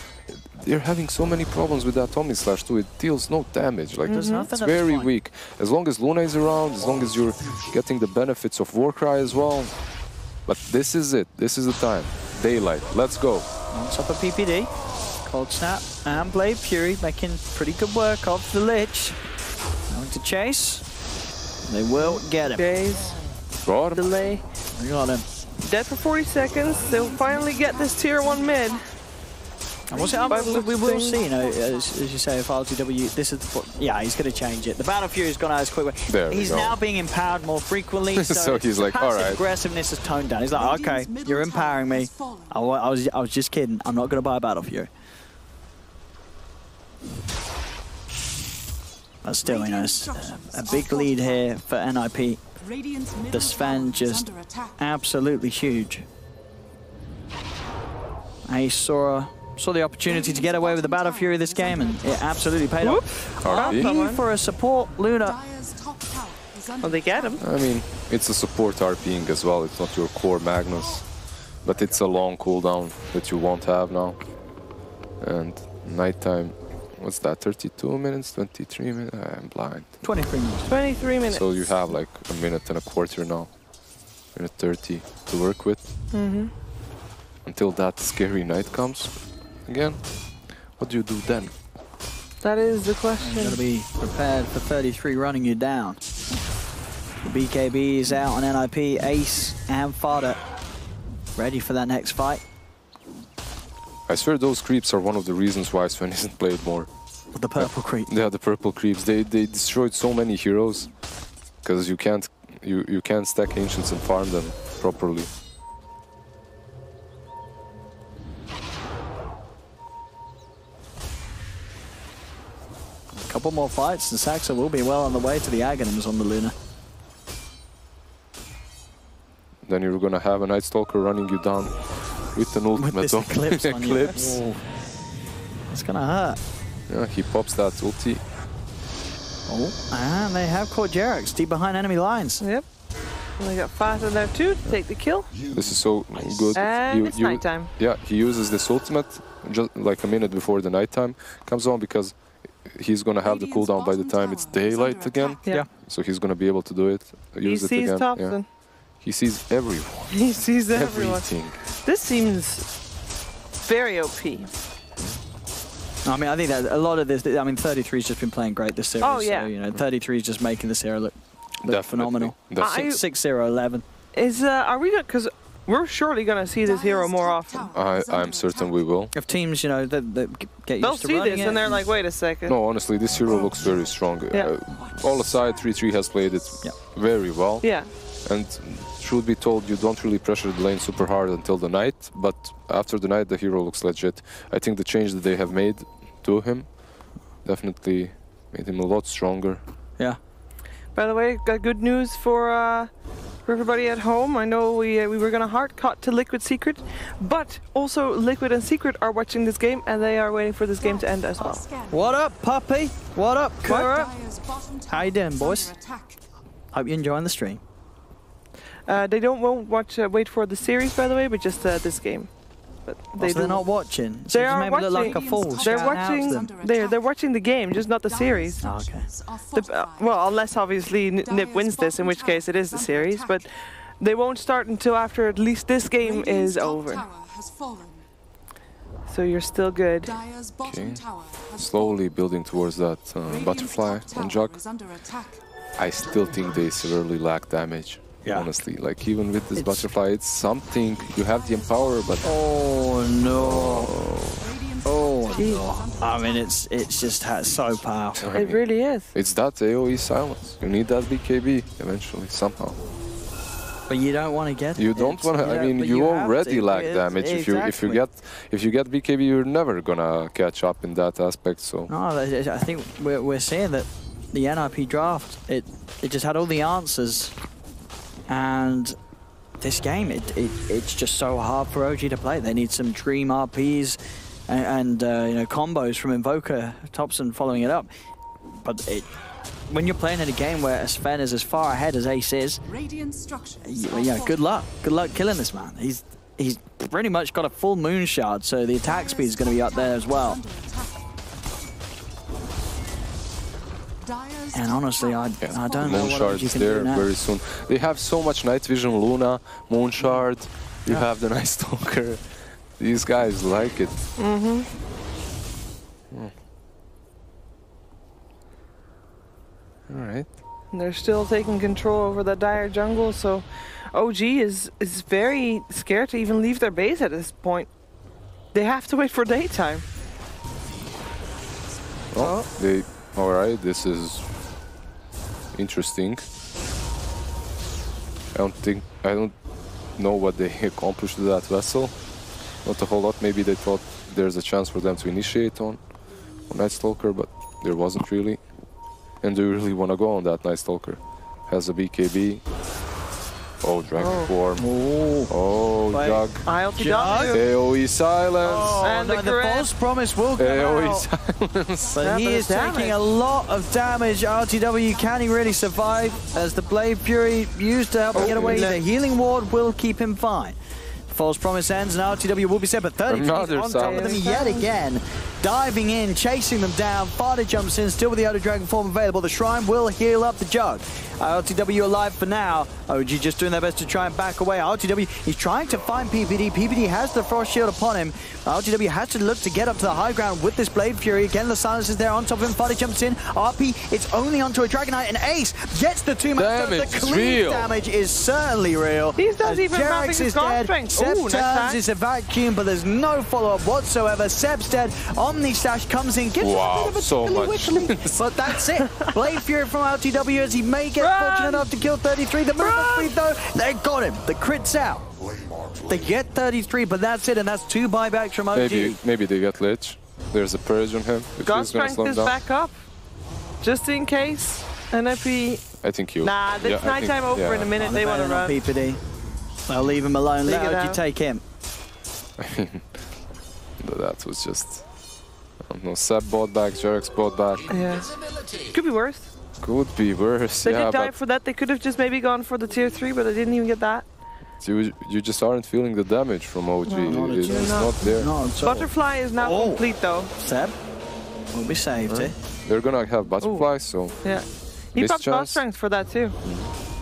They're having so many problems with that Omnislash too. It deals no damage. Like it's very weak. As long as Luna is around, as long as you're getting the benefits of Warcry as well. But this is it. This is the time. Daylight. Let's go. On top of PPD, Cold Snap and Blade Fury making pretty good work of the Lich. Going to chase. They will get him. Days. Got him. Delay. We got him. Dead for 40 seconds. They'll finally get this tier 1 mid. And we will see, you know, as you say, if RTW, this is the, yeah, he's going to change it. The Battle Fury's gone out as quick. He's now being empowered more frequently, so he's like, all right. Aggressiveness is toned down. He's like, okay, you're empowering me. I was just kidding. I'm not going to buy a Battle Fury. But still, you know, a big lead here for NIP. The Sven just absolutely huge. Ace saw the opportunity to get away with the Battle Fury this game, and it absolutely paid off. RP for a support Luna. Well, they get him. I mean, it's a support RPing as well. It's not your core Magnus, but it's a long cooldown that you won't have now. And nighttime, what's that? 32 minutes, 23 minutes? I'm blind. 23 minutes. 23 minutes. So you have like a minute and a quarter now. Minute 30 to work with. Until that scary night comes again. What do you do then? That is the question. You're going to be prepared for 33 running you down. The BKB is out on NIP, Ace and Fada ready for that next fight. I swear those creeps are one of the reasons why Sven isn't played more. The purple creep. Yeah, the purple creeps. They destroyed so many heroes because you can't stack ancients and farm them properly. A couple more fights and Saxa will be well on the way to the Aghanims on the Luna. Then you're gonna have a Night Stalker running you down with an ultimate. With this Eclipse on you. Eclipse. It's gonna hurt. Yeah, he pops that ulti. Oh, and they have caught Jerax deep behind enemy lines. Yep. And they got Fat in there too to take the kill. This is so good. And it's nighttime. Yeah, he uses this ultimate just like a minute before the nighttime comes on because he's gonna have the cooldown by the time it's daylight again. Yeah. So he's gonna be able to do it. Use it again. Thompson. Yeah. He sees everyone. He sees everyone. Everything. This seems very OP. I mean, I think that a lot of this, I mean, 33's just been playing great this series. Oh, yeah. So, you know, 33's just making this era look phenomenal. Definitely. 6-0-11. Is, are we gonna, because we're surely going to see this hero more often. I'm certain we will. If teams, you know, that get used They'll to see running this it. and they're like, wait a second. No, honestly, this hero looks very strong. Yeah. All aside, 3-3 has played it very well. Yeah. And truth be told, you don't really pressure the lane super hard until the night, but after the night, the hero looks legit. I think the change that they have made to him definitely made him a lot stronger. Yeah. By the way, got good news for everybody at home. I know we were gonna hard cut to Liquid Secret, but also Liquid and Secret are watching this game and they are waiting for this game to end as well. What up, puppy? What up, Kurt? Dyer's How you doing, boys? under attack. Hope you're enjoying the stream. They won't wait for the series, by the way, but just this game. But They're not watching. They are maybe look like a watching. fool. They're shouting out to watching. them. They're watching the game, just not the series. Oh, okay. Well, unless obviously Nip wins this, in which case it is the series. But they won't start until after at least this game is over. So you're still good. Okay. Slowly building towards that butterfly on Jug. I still think they severely lack damage. Yeah. Honestly, like even with this butterfly, it's something. You have the empower, but oh no! Oh no! I mean, it's just so powerful. It really is. It's that AOE silence. You need that BKB eventually somehow. But you don't want to get. You don't want to. I mean, you already lack damage. Exactly. If you get BKB, you're never gonna catch up in that aspect. So no, I think we're seeing that the NIP draft it just had all the answers. And this game, it's just so hard for OG to play. They need some Dream RPs and you know, combos from Invoker, Thompson following it up. But when you're playing in a game where Sven is as far ahead as Ace is, yeah, good luck. Good luck killing this man. He's pretty much got a full moon shard, so the attack speed is going to be up there as well. And honestly, I don't know what you can do now. Very soon. They have so much night vision, Luna, Moonshard. You have the Night Stalker. These guys like it. Mm-hmm. All right. They're still taking control over the Dire jungle, so OG is very scared to even leave their base at this point. They have to wait for daytime. Oh. All right, this is interesting. I don't know what they accomplished with that vessel. Not a whole lot. Maybe they thought there's a chance for them to initiate on Night Stalker, but there wasn't really. And do you really want to go on that Night Stalker? Has a BKB. Oh, Dragon Form. Oh, Jug. AOE silence. Oh, and the false promise will come AOE out. silence. But he is taking a lot of damage. RTW, can he really survive? As the Blade Fury used to help him get away, the healing ward will keep him fine. False promise ends and RTW will be set, but 30 on top of them yet again. Diving in, chasing them down. Farder jumps in, still with the Elder Dragon form available. The Shrine will heal up the Jug. RTW alive for now. OG just doing their best to try and back away. RTW, he's trying to find PPD. PPD has the Frost Shield upon him. RTW has to look to get up to the high ground with this Blade Fury. Again, the silence is there on top of him. Farder jumps in. RP, it's only onto a Dragonite, and Ace gets the 2 match. The clean damage is certainly real. He's not even Jarex is dead. Seb turns, it's a vacuum, but there's no follow-up whatsoever. Seb's dead. Omni Slash comes in, gives him a bit of a so much. But that's it. Blade Fury from RTW as he may get fortunate enough to kill 33. The movement speed though, they got him. The crit's out. They get 33, but that's it, and that's 2 buybacks from OG. Maybe they get Lich. There's a purge on him. God Strength is back up, just in case. And if he... I think you... Nah, it's nighttime over in a minute. They want to run. PPD. They'll leave him alone. Let OG take him. I mean, that was just... I don't know, Seb bought back, Jarex bought back. Yeah. Could be worse. Could be worse, They did die for that. They could have just maybe gone for the tier 3, but they didn't even get that. You just aren't feeling the damage from OG. It's not there. Butterfly is now complete though. Seb will be saved. They're gonna have Butterfly, so... Yeah. He popped God Strength for that too.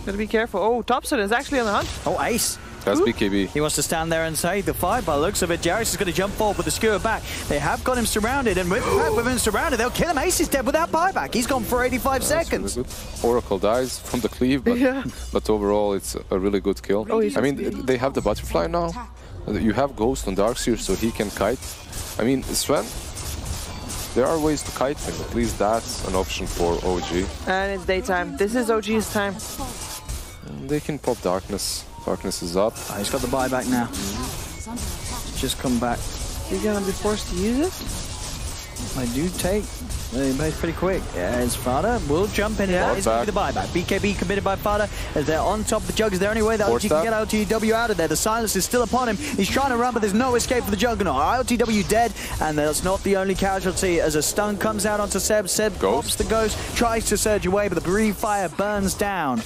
Gotta be careful. Oh, Thompson is actually on the hunt. Oh, Ace. That's BKB. He wants to stand there and save the fight. By the looks of it, Jarex is going to jump forward with the skewer back. They have got him surrounded, and with him surrounded, they'll kill him. Ace is dead without buyback. He's gone for 85 seconds. Really Oracle dies from the cleave, but overall, it's a really good kill. I mean, they have the Butterfly now. You have Ghost on Darkseer, so he can kite. I mean, Sven, there are ways to kite him. At least that's an option for OG. And it's daytime. This is OG's time. And they can pop Darkness. Darkness is up. Oh, he's got the buyback now. Just come back. He's gonna be forced to use it? They do take. They both pretty quick. Yeah, as Fada will jump in. Yeah. It's going to be the buyback. BKB committed by Fada as they're on top of the Jug. Is the only way that OG can get LTW out of there. The silence is still upon him. He's trying to run, but there's no escape for the Juggernaut. LTW dead, and that's not the only casualty as a stun comes out onto Seb. Seb pops the ghost, tries to surge away, but the Breathe Fire burns down.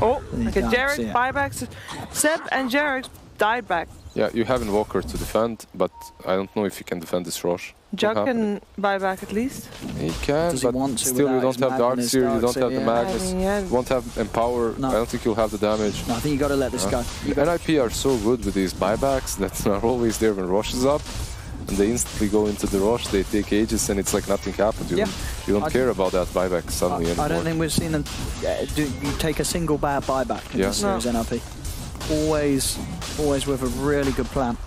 Oh, okay, Jarek buybacks. Seb and Jarek died back. Yeah, you have Invoker to defend, but I don't know if you can defend this rush. Jug can buy back at least. He can, Does he but want to still you don't have Dark Seer, you don't have the Magnus, yeah. you won't have Empower, No. I don't think you'll have the damage. No, I think you got to let this go. NIP are so good with these buybacks that are always there when rush is up, and they instantly go into the rush, they take ages, and it's like nothing happened. You don't care about that buyback suddenly anymore. I don't think we've seen them you take a single bad buyback in this series NIP. Always with a really good plan.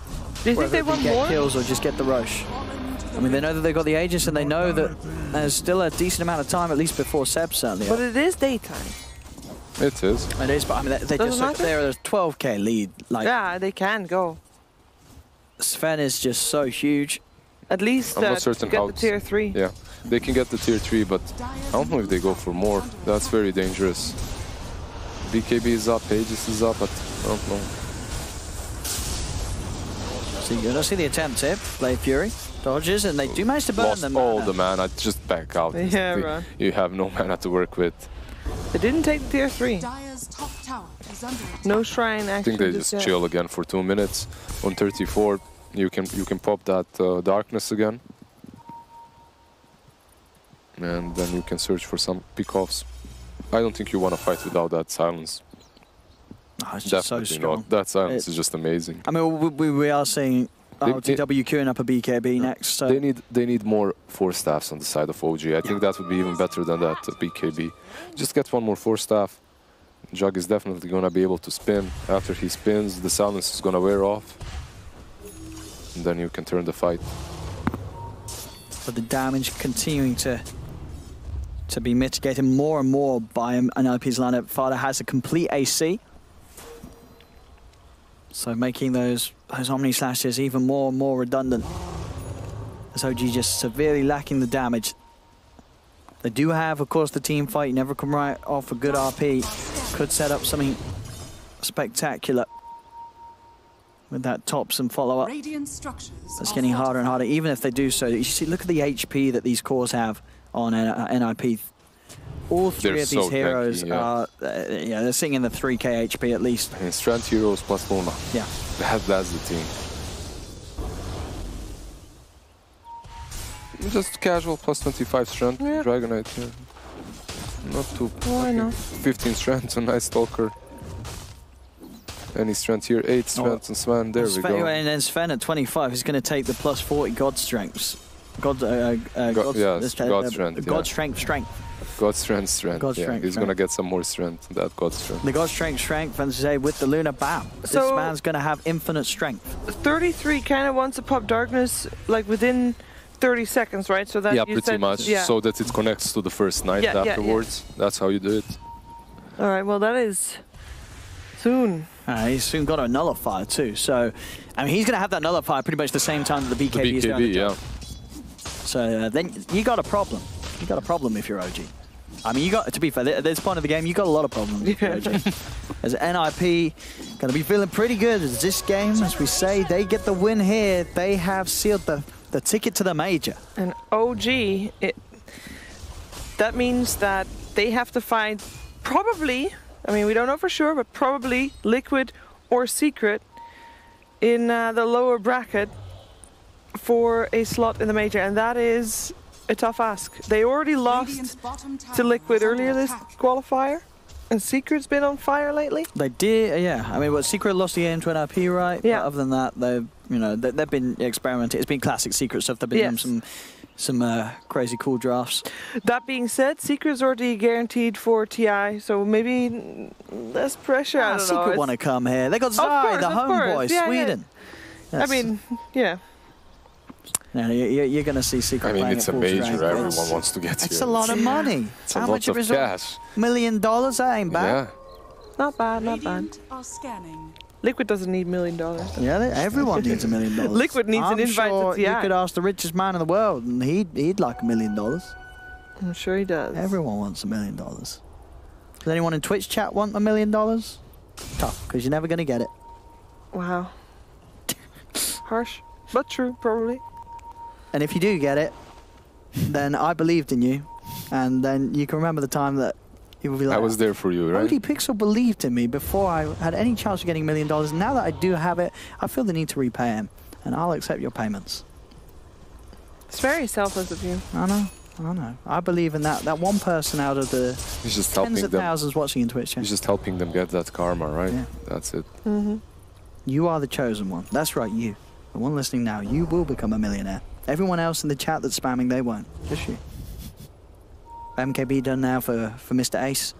Do you think they want more? Get kills or just get the rush. I mean, they know that they've got the Aegis, and they know that there's still a decent amount of time, at least before Seb, certainly. But it is daytime. It is. It is, but I mean, they're a 12k lead. Like, yeah, they can go. Sven is just so huge. At least I'm not certain get how the tier 3. Yeah, they can get the tier 3, but I don't know if they go for more. That's very dangerous. BKB is up, Aegis is up, but I don't know. So you're gonna see the attempt here. Blade Fury dodges, and they do manage to burn Lost them. all the mana, just back out. Yeah, right. You have no mana to work with. They didn't take the tier 3. Dire's top tower is under attack. No shrine I actually. think they just chill again for 2 minutes. On 34, you can pop that darkness again. And then you can search for some pick-offs. I don't think you want to fight without that silence. Oh, it's just Definitely so strong. not. That silence is just amazing. I mean, we are seeing LTW queuing up a BKB next. So. They need more 4-staffs on the side of OG. I think that would be even better than that BKB. Just get one more 4-staff. Jug is definitely going to be able to spin. After he spins, the silence is going to wear off. And then you can turn the fight. But the damage continuing to be mitigated more and more by NLP's lineup. Fada has a complete AC. So making those Omni Slashes even more and more redundant. As OG just severely lacking the damage. They do have, of course, the team fight. You never come right off a good RP. Could set up something spectacular with that tops and follow-up. It's getting harder and harder, even if they do so. You see, look at the HP that these cores have on NIP. All three of these heroes are, they're sitting in the 3k HP at least. And Strand Heroes plus Luna. Yeah. That's the team. Just casual plus 25 strength, Dragonite. Yeah. Not too. Why not? 15 strength, a nice Stalker. Any strength here, 8 strength and Sven, there we go. And then Sven at 25 is going to take the plus 40 God Strengths. God Strength. He's going to get some more strength, that God Strength. The God Strength, and say with the Luna, bam. This man's going to have infinite strength. 33 kind of wants to pop Darkness like within 30 seconds, right? So that pretty much. Yeah. So that it connects to the first night afterwards. Yeah. That's how you do it. All right, well, that is soon. He's soon got a Nullifier too. So, I mean, he's going to have that Nullifier pretty much the same time that the BKB is going to So then you got a problem. You got a problem if you're OG. I mean, you got, to be fair, at this point of the game, you got a lot of problems if you're OG. As NIP going to be feeling pretty good as this game, as we say, they get the win here. They have sealed the ticket to the major. And OG, that means that they have to find probably, I mean, we don't know for sure, but probably Liquid or Secret in the lower bracket for a slot in the major, and that is a tough ask. They already lost to Liquid earlier this qualifier, and Secret's been on fire lately. They did, yeah. I mean, Secret lost the game to NIP, right? Yeah. But other than that, they've been experimenting. It's been classic Secret stuff. They've been doing some crazy cool drafts. That being said, Secret's already guaranteed for TI, so maybe less pressure. I don't know. Secret want to come here. They got Zai, the homeboy, Sweden. I mean, yeah. No, you're going to see Secret. I mean, it's a major. Everyone wants to get here. It's a lot of money. It's a lot of cash. $1 million? That ain't bad. Yeah. Not bad, not bad. Are scanning. Liquid doesn't need $1 million. Yeah, everyone needs $1 million. Liquid needs an invite sure to you could ask the richest man in the world, and he'd like $1 million. I'm sure he does. Everyone wants $1 million. Does anyone in Twitch chat want $1 million? Tough, because you're never going to get it. Wow. Harsh, but true, probably. And if you do get it, then I believed in you, and then you can remember the time that you will be like, I was there for you, right? OG Pixel believed in me before I had any chance of getting $1 million. Now that I do have it, I feel the need to repay him, and I'll accept your payments. It's very selfless of you. I know. I believe in that one person out of the He's just tens helping of them. thousands watching in Twitch chat. He's just helping them get that karma, right? Yeah. That's it. Mm-hmm. You are the chosen one. That's right, you. The one listening now, you will become a millionaire. Everyone else in the chat that's spamming, they won't. Just you. MKB done now for Mr. Ace.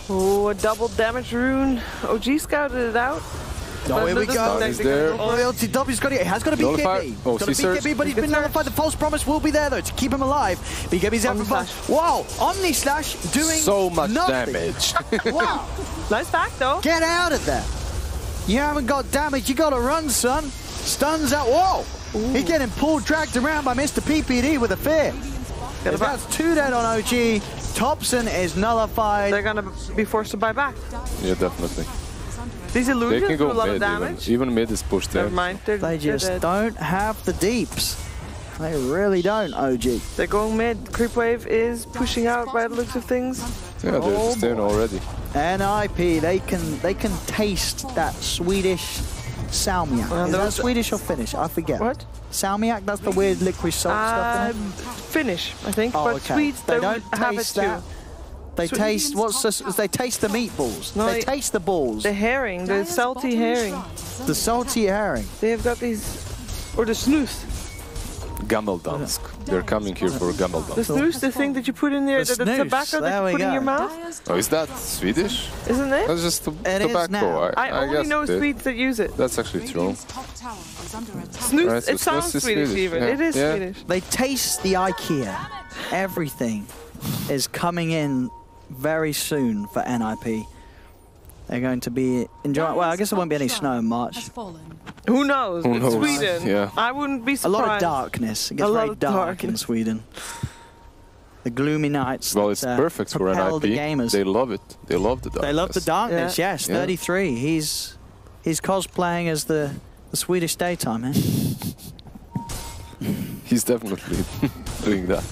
Oh, a double damage rune. OG scouted it out. Oh, here we go. He's there. Oh, LTW's got it. It has got to be Nullify. Gibby. Oh, It's got to be Caesars. Gibby, but he's been nullified. The false promise will be there, though, to keep him alive. Gibby's out for fun. Wow, Omni Slash doing So much nothing. damage. Wow. Nice back, though. Get out of there. You haven't got damage. You got to run, son. Stuns out. Whoa. He's getting pulled, dragged around by Mr. PPD with a fear. That's 2 dead on OG. Thompson is nullified. They're going to be forced to buy back. Yeah, definitely. These They illusions can do a go lot of mid damage. even mid is pushed there. Never mind. They just don't have the deeps. They really don't, OG. They're going mid. Creep wave is pushing out by the looks of things. Yeah, they're just in already. NIP, they can taste that Swedish salmiak. Is that Swedish or Finnish? I forget. What? Salmiak, that's the weird licorice salt stuff in it? Finnish, I think. Oh, but okay. Swedes, They they don't have it taste too. that. They taste, they taste the meatballs. No, they taste the balls. The herring, the salty herring. The salty herring. They have got these, or the snus. Gammeldansk. They're coming here for The Gammeldansk. snus, the thing that you put in there, the snus, tobacco that there you we put in go. your mouth. Oh, is that Swedish? Isn't it? That's just It is tobacco. now. I only guess know it is. Swedes that use it. That's actually true. Radiant's top tower is under attack. Snus, Right, so it sounds snus is Swedish Swedish, even. yeah. It is Yeah. Swedish. They taste the IKEA. Everything is coming in very soon for NIP. They're going to be enjoying. Well, I guess there won't be any snow in March. Has fallen. Who knows? Who It's knows? Sweden. Yeah. I wouldn't be A surprised. lot of darkness. It gets A lot very of dark in darkness. Sweden. The gloomy nights. Well, it's that, perfect for propel NIP. the gamers. They love it. They love the darkness. They love the darkness. Yeah. Yes, Yeah. 33. He's cosplaying as the Swedish daytime. Eh? He's definitely doing that.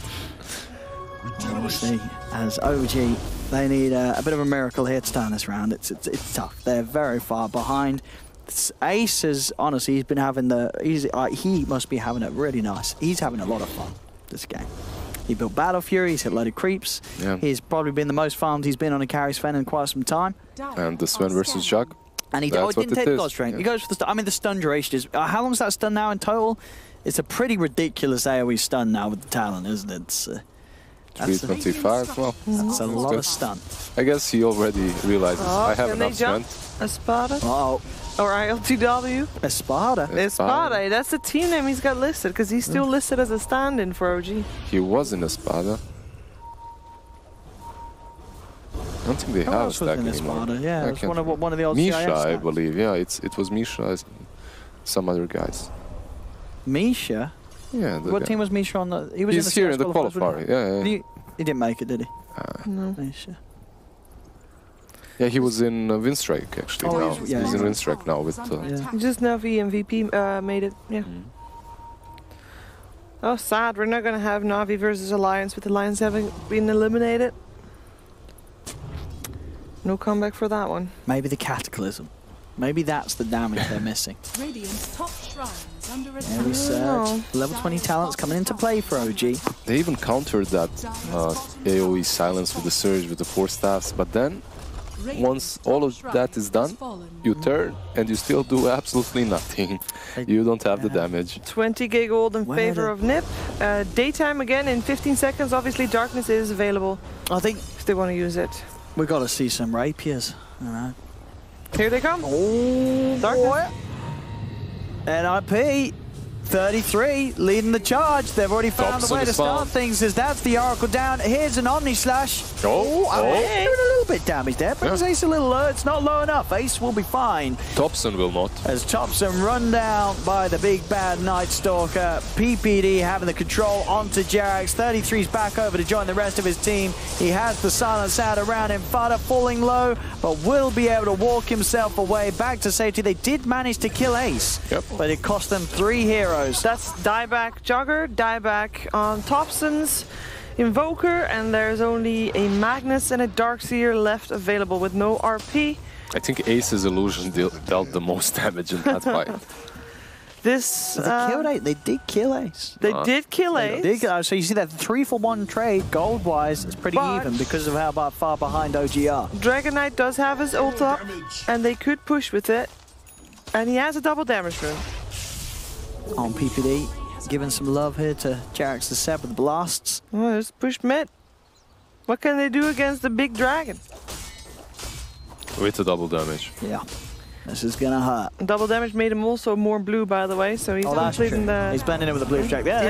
Obviously, as OG, they need a bit of a miracle here to turn this round. It's tough. They're very far behind. Ace is honestly, he's been having he must be having it really nice. He's having a lot of fun this game. He built Battle Fury. He's hit a load of creeps. Yeah. He's probably been the most farmed he's been on a carry Sven in quite some time. And the Sven versus Jack. And he That's what didn't it take the is. God Strength. Yeah. He goes for the stun. I mean, the stun duration is. How long's that stun now in total? It's a pretty ridiculous AoE stun now with the Talon, isn't it? It's, that's 325. Well, a lot good. of stun. I guess he already realizes I have can they enough jump? strength. Espada? Oh, Or ILTW? Espada. Espada. That's the team name he's got listed, because he's still listed as a stand-in for OG. He was in Espada. I don't think they Who have a else was stack in anymore. Espada? Yeah, I it was can't one of the old Misha, CIS I stacks. believe. Yeah, it was Misha, some other guys. Misha? Yeah. What team was Misha on? He was He's in here in the qualifiers, wasn't qualifier. Yeah. he? He didn't make it, did he? No. Misha. Yeah, he was in Winstrike actually. Oh, now. he's- yeah, He's in yeah. Winstrike now with. Yeah. Just Navi MVP made it, yeah. Oh, sad. We're not going to have Navi versus Alliance with Alliance having been eliminated. No comeback for that one. Maybe the Cataclysm. Maybe that's the damage they're missing. Radiant's top shrine is under There attack. we search. Level 20 talents coming into play for OG. They even countered that AoE silence with the surge with the 4 staffs, but then once all of that is done, you turn and you still do absolutely nothing. You don't have the damage. 20k gold in Where favor the- of Nip. Daytime again in 15 seconds. Obviously, darkness is available I think if they want to use it. we've got to see some rapiers. You know. Here they come. Oh, Darkness. NIP 33 leading the charge. They've already found the way to start things as that's the Oracle down. Here's an Omni Slash. Doing a little bit damage there, but it's Ace a little low. It's not low enough. Ace will be fine. Thompson will not. As Thompson run down by the big bad Night Stalker. PPD having the control onto Jerax. 33's back over to join the rest of his team. He has the silence out around him. Fada falling low, but will be able to walk himself away back to safety. They did manage to kill Ace, but it cost them 3 heroes. That's dieback Jogger, dieback on Thompson's Invoker, and there's only a Magnus and a Darkseer left available with no RP. I think Ace's illusion dealt the most damage in that fight. This They killed Ace. They did kill Ace. They did kill Ace. So you see that 3-for-1 trade, gold-wise, is pretty even because of how far behind OG are. Dragon Knight does have his ult up, and they could push with it. And he has a double damage rune. On PPD, giving some love here to Jerax the Seb with the blasts. Oh, there's push mid. What can they do against the big dragon? With the double damage. Yeah. This is gonna hurt. Double damage made him also more blue, by the way, so he's completing the... He's blending in with the blue strike. Yeah,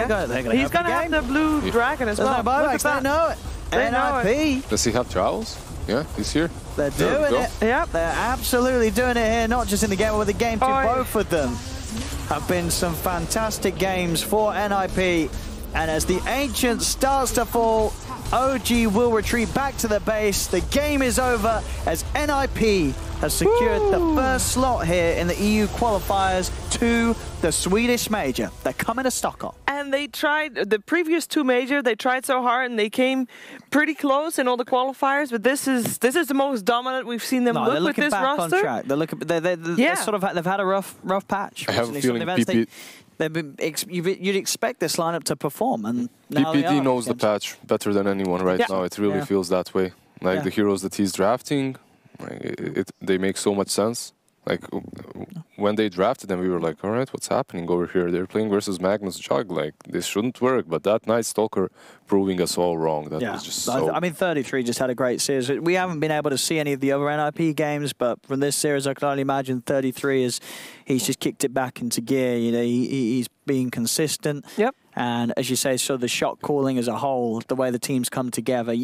he's gonna have the blue dragon as well. No buybacks, they know it. They know NIP. Does he have travels? Yeah, he's here. They're doing it. Yep. They're absolutely doing it here, not just in the game, but with the game too. Both of them have been some fantastic games for NIP. And as the Ancient starts to fall, OG will retreat back to the base. The game is over as NIP has secured the first slot here in the EU qualifiers to the Swedish major. They're coming to Stockholm. And they tried, the previous 2 major, they tried so hard and they came pretty close in all the qualifiers, but this is the most dominant we've seen them look with this roster. On track. They're looking, they're sort of, they've had a rough patch. I have a feeling you'd expect this lineup to perform, and now PPD knows the patch better than anyone right now. It really feels that way. Like the heroes that he's drafting, they make so much sense. Like when they drafted them, we were like, all right, what's happening over here? They're playing versus Magnus Jug. Like this shouldn't work. But that Night Stalker proving us all wrong. That was just so... I mean, 33 just had a great series. We haven't been able to see any of the other NIP games, but from this series, I can only imagine 33 he's just kicked it back into gear. You know, he's being consistent. Yep. And as you say, so the shot calling as a whole, the way the teams come together,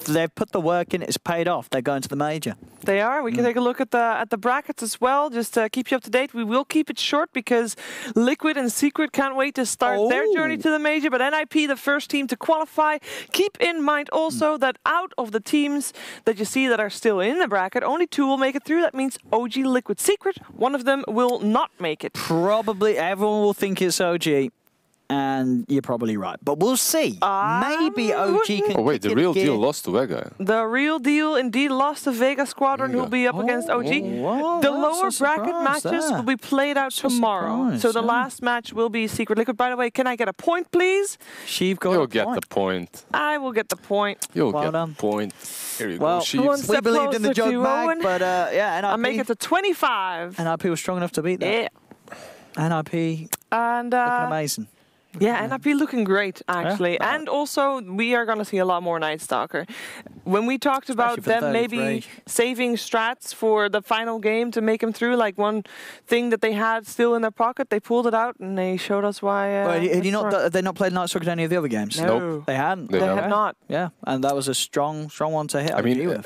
they've put the work in. It's paid off. They're going to the major. They are. We can take a look at the brackets as well, just to keep you up to date. We will keep it short because Liquid and Secret can't wait to start their journey to the major. But NIP, the first team to qualify. Keep in mind also that out of the teams that you see that are still in the bracket, only 2 will make it through. That means OG, Liquid, Secret. One of them will not make it. Probably everyone will think it's OG. And you're probably right, but we'll see. Maybe OG can. Oh wait, the real deal lost to Vega. The real deal indeed lost to Vega Squadron, who'll be up against OG. The lower bracket matches will be played out tomorrow. So the last match will be Secret Liquid. By the way, can I get a point, please? You'll get the point. I will get the point. You'll get the point. Here you go, Sheev. We believed in the jug bag, but yeah, NIP. I'll make it to 25. NIP was strong enough to beat that. Yeah. NIP and looking amazing. Yeah, NIP looking great, actually. And also, we are going to see a lot more Night Stalker. When we talked about them maybe saving strats for the final game to make them through, like one thing that they had still in their pocket, they pulled it out and they showed us why. Have they not played Night Stalker in any of the other games? No. Nope. They hadn't? They have not. Yeah, and that was a strong one to hit. I mean,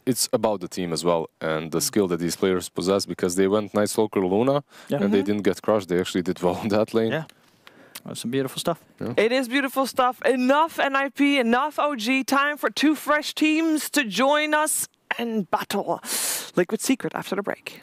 it's about the team as well and the skill that these players possess because they went Night Stalker Luna and they didn't get crushed. They actually did well in that lane. Yeah. That's some beautiful stuff. Yeah. It is beautiful stuff. Enough NIP, enough OG. Time for 2 fresh teams to join us and battle Liquid Secret after the break.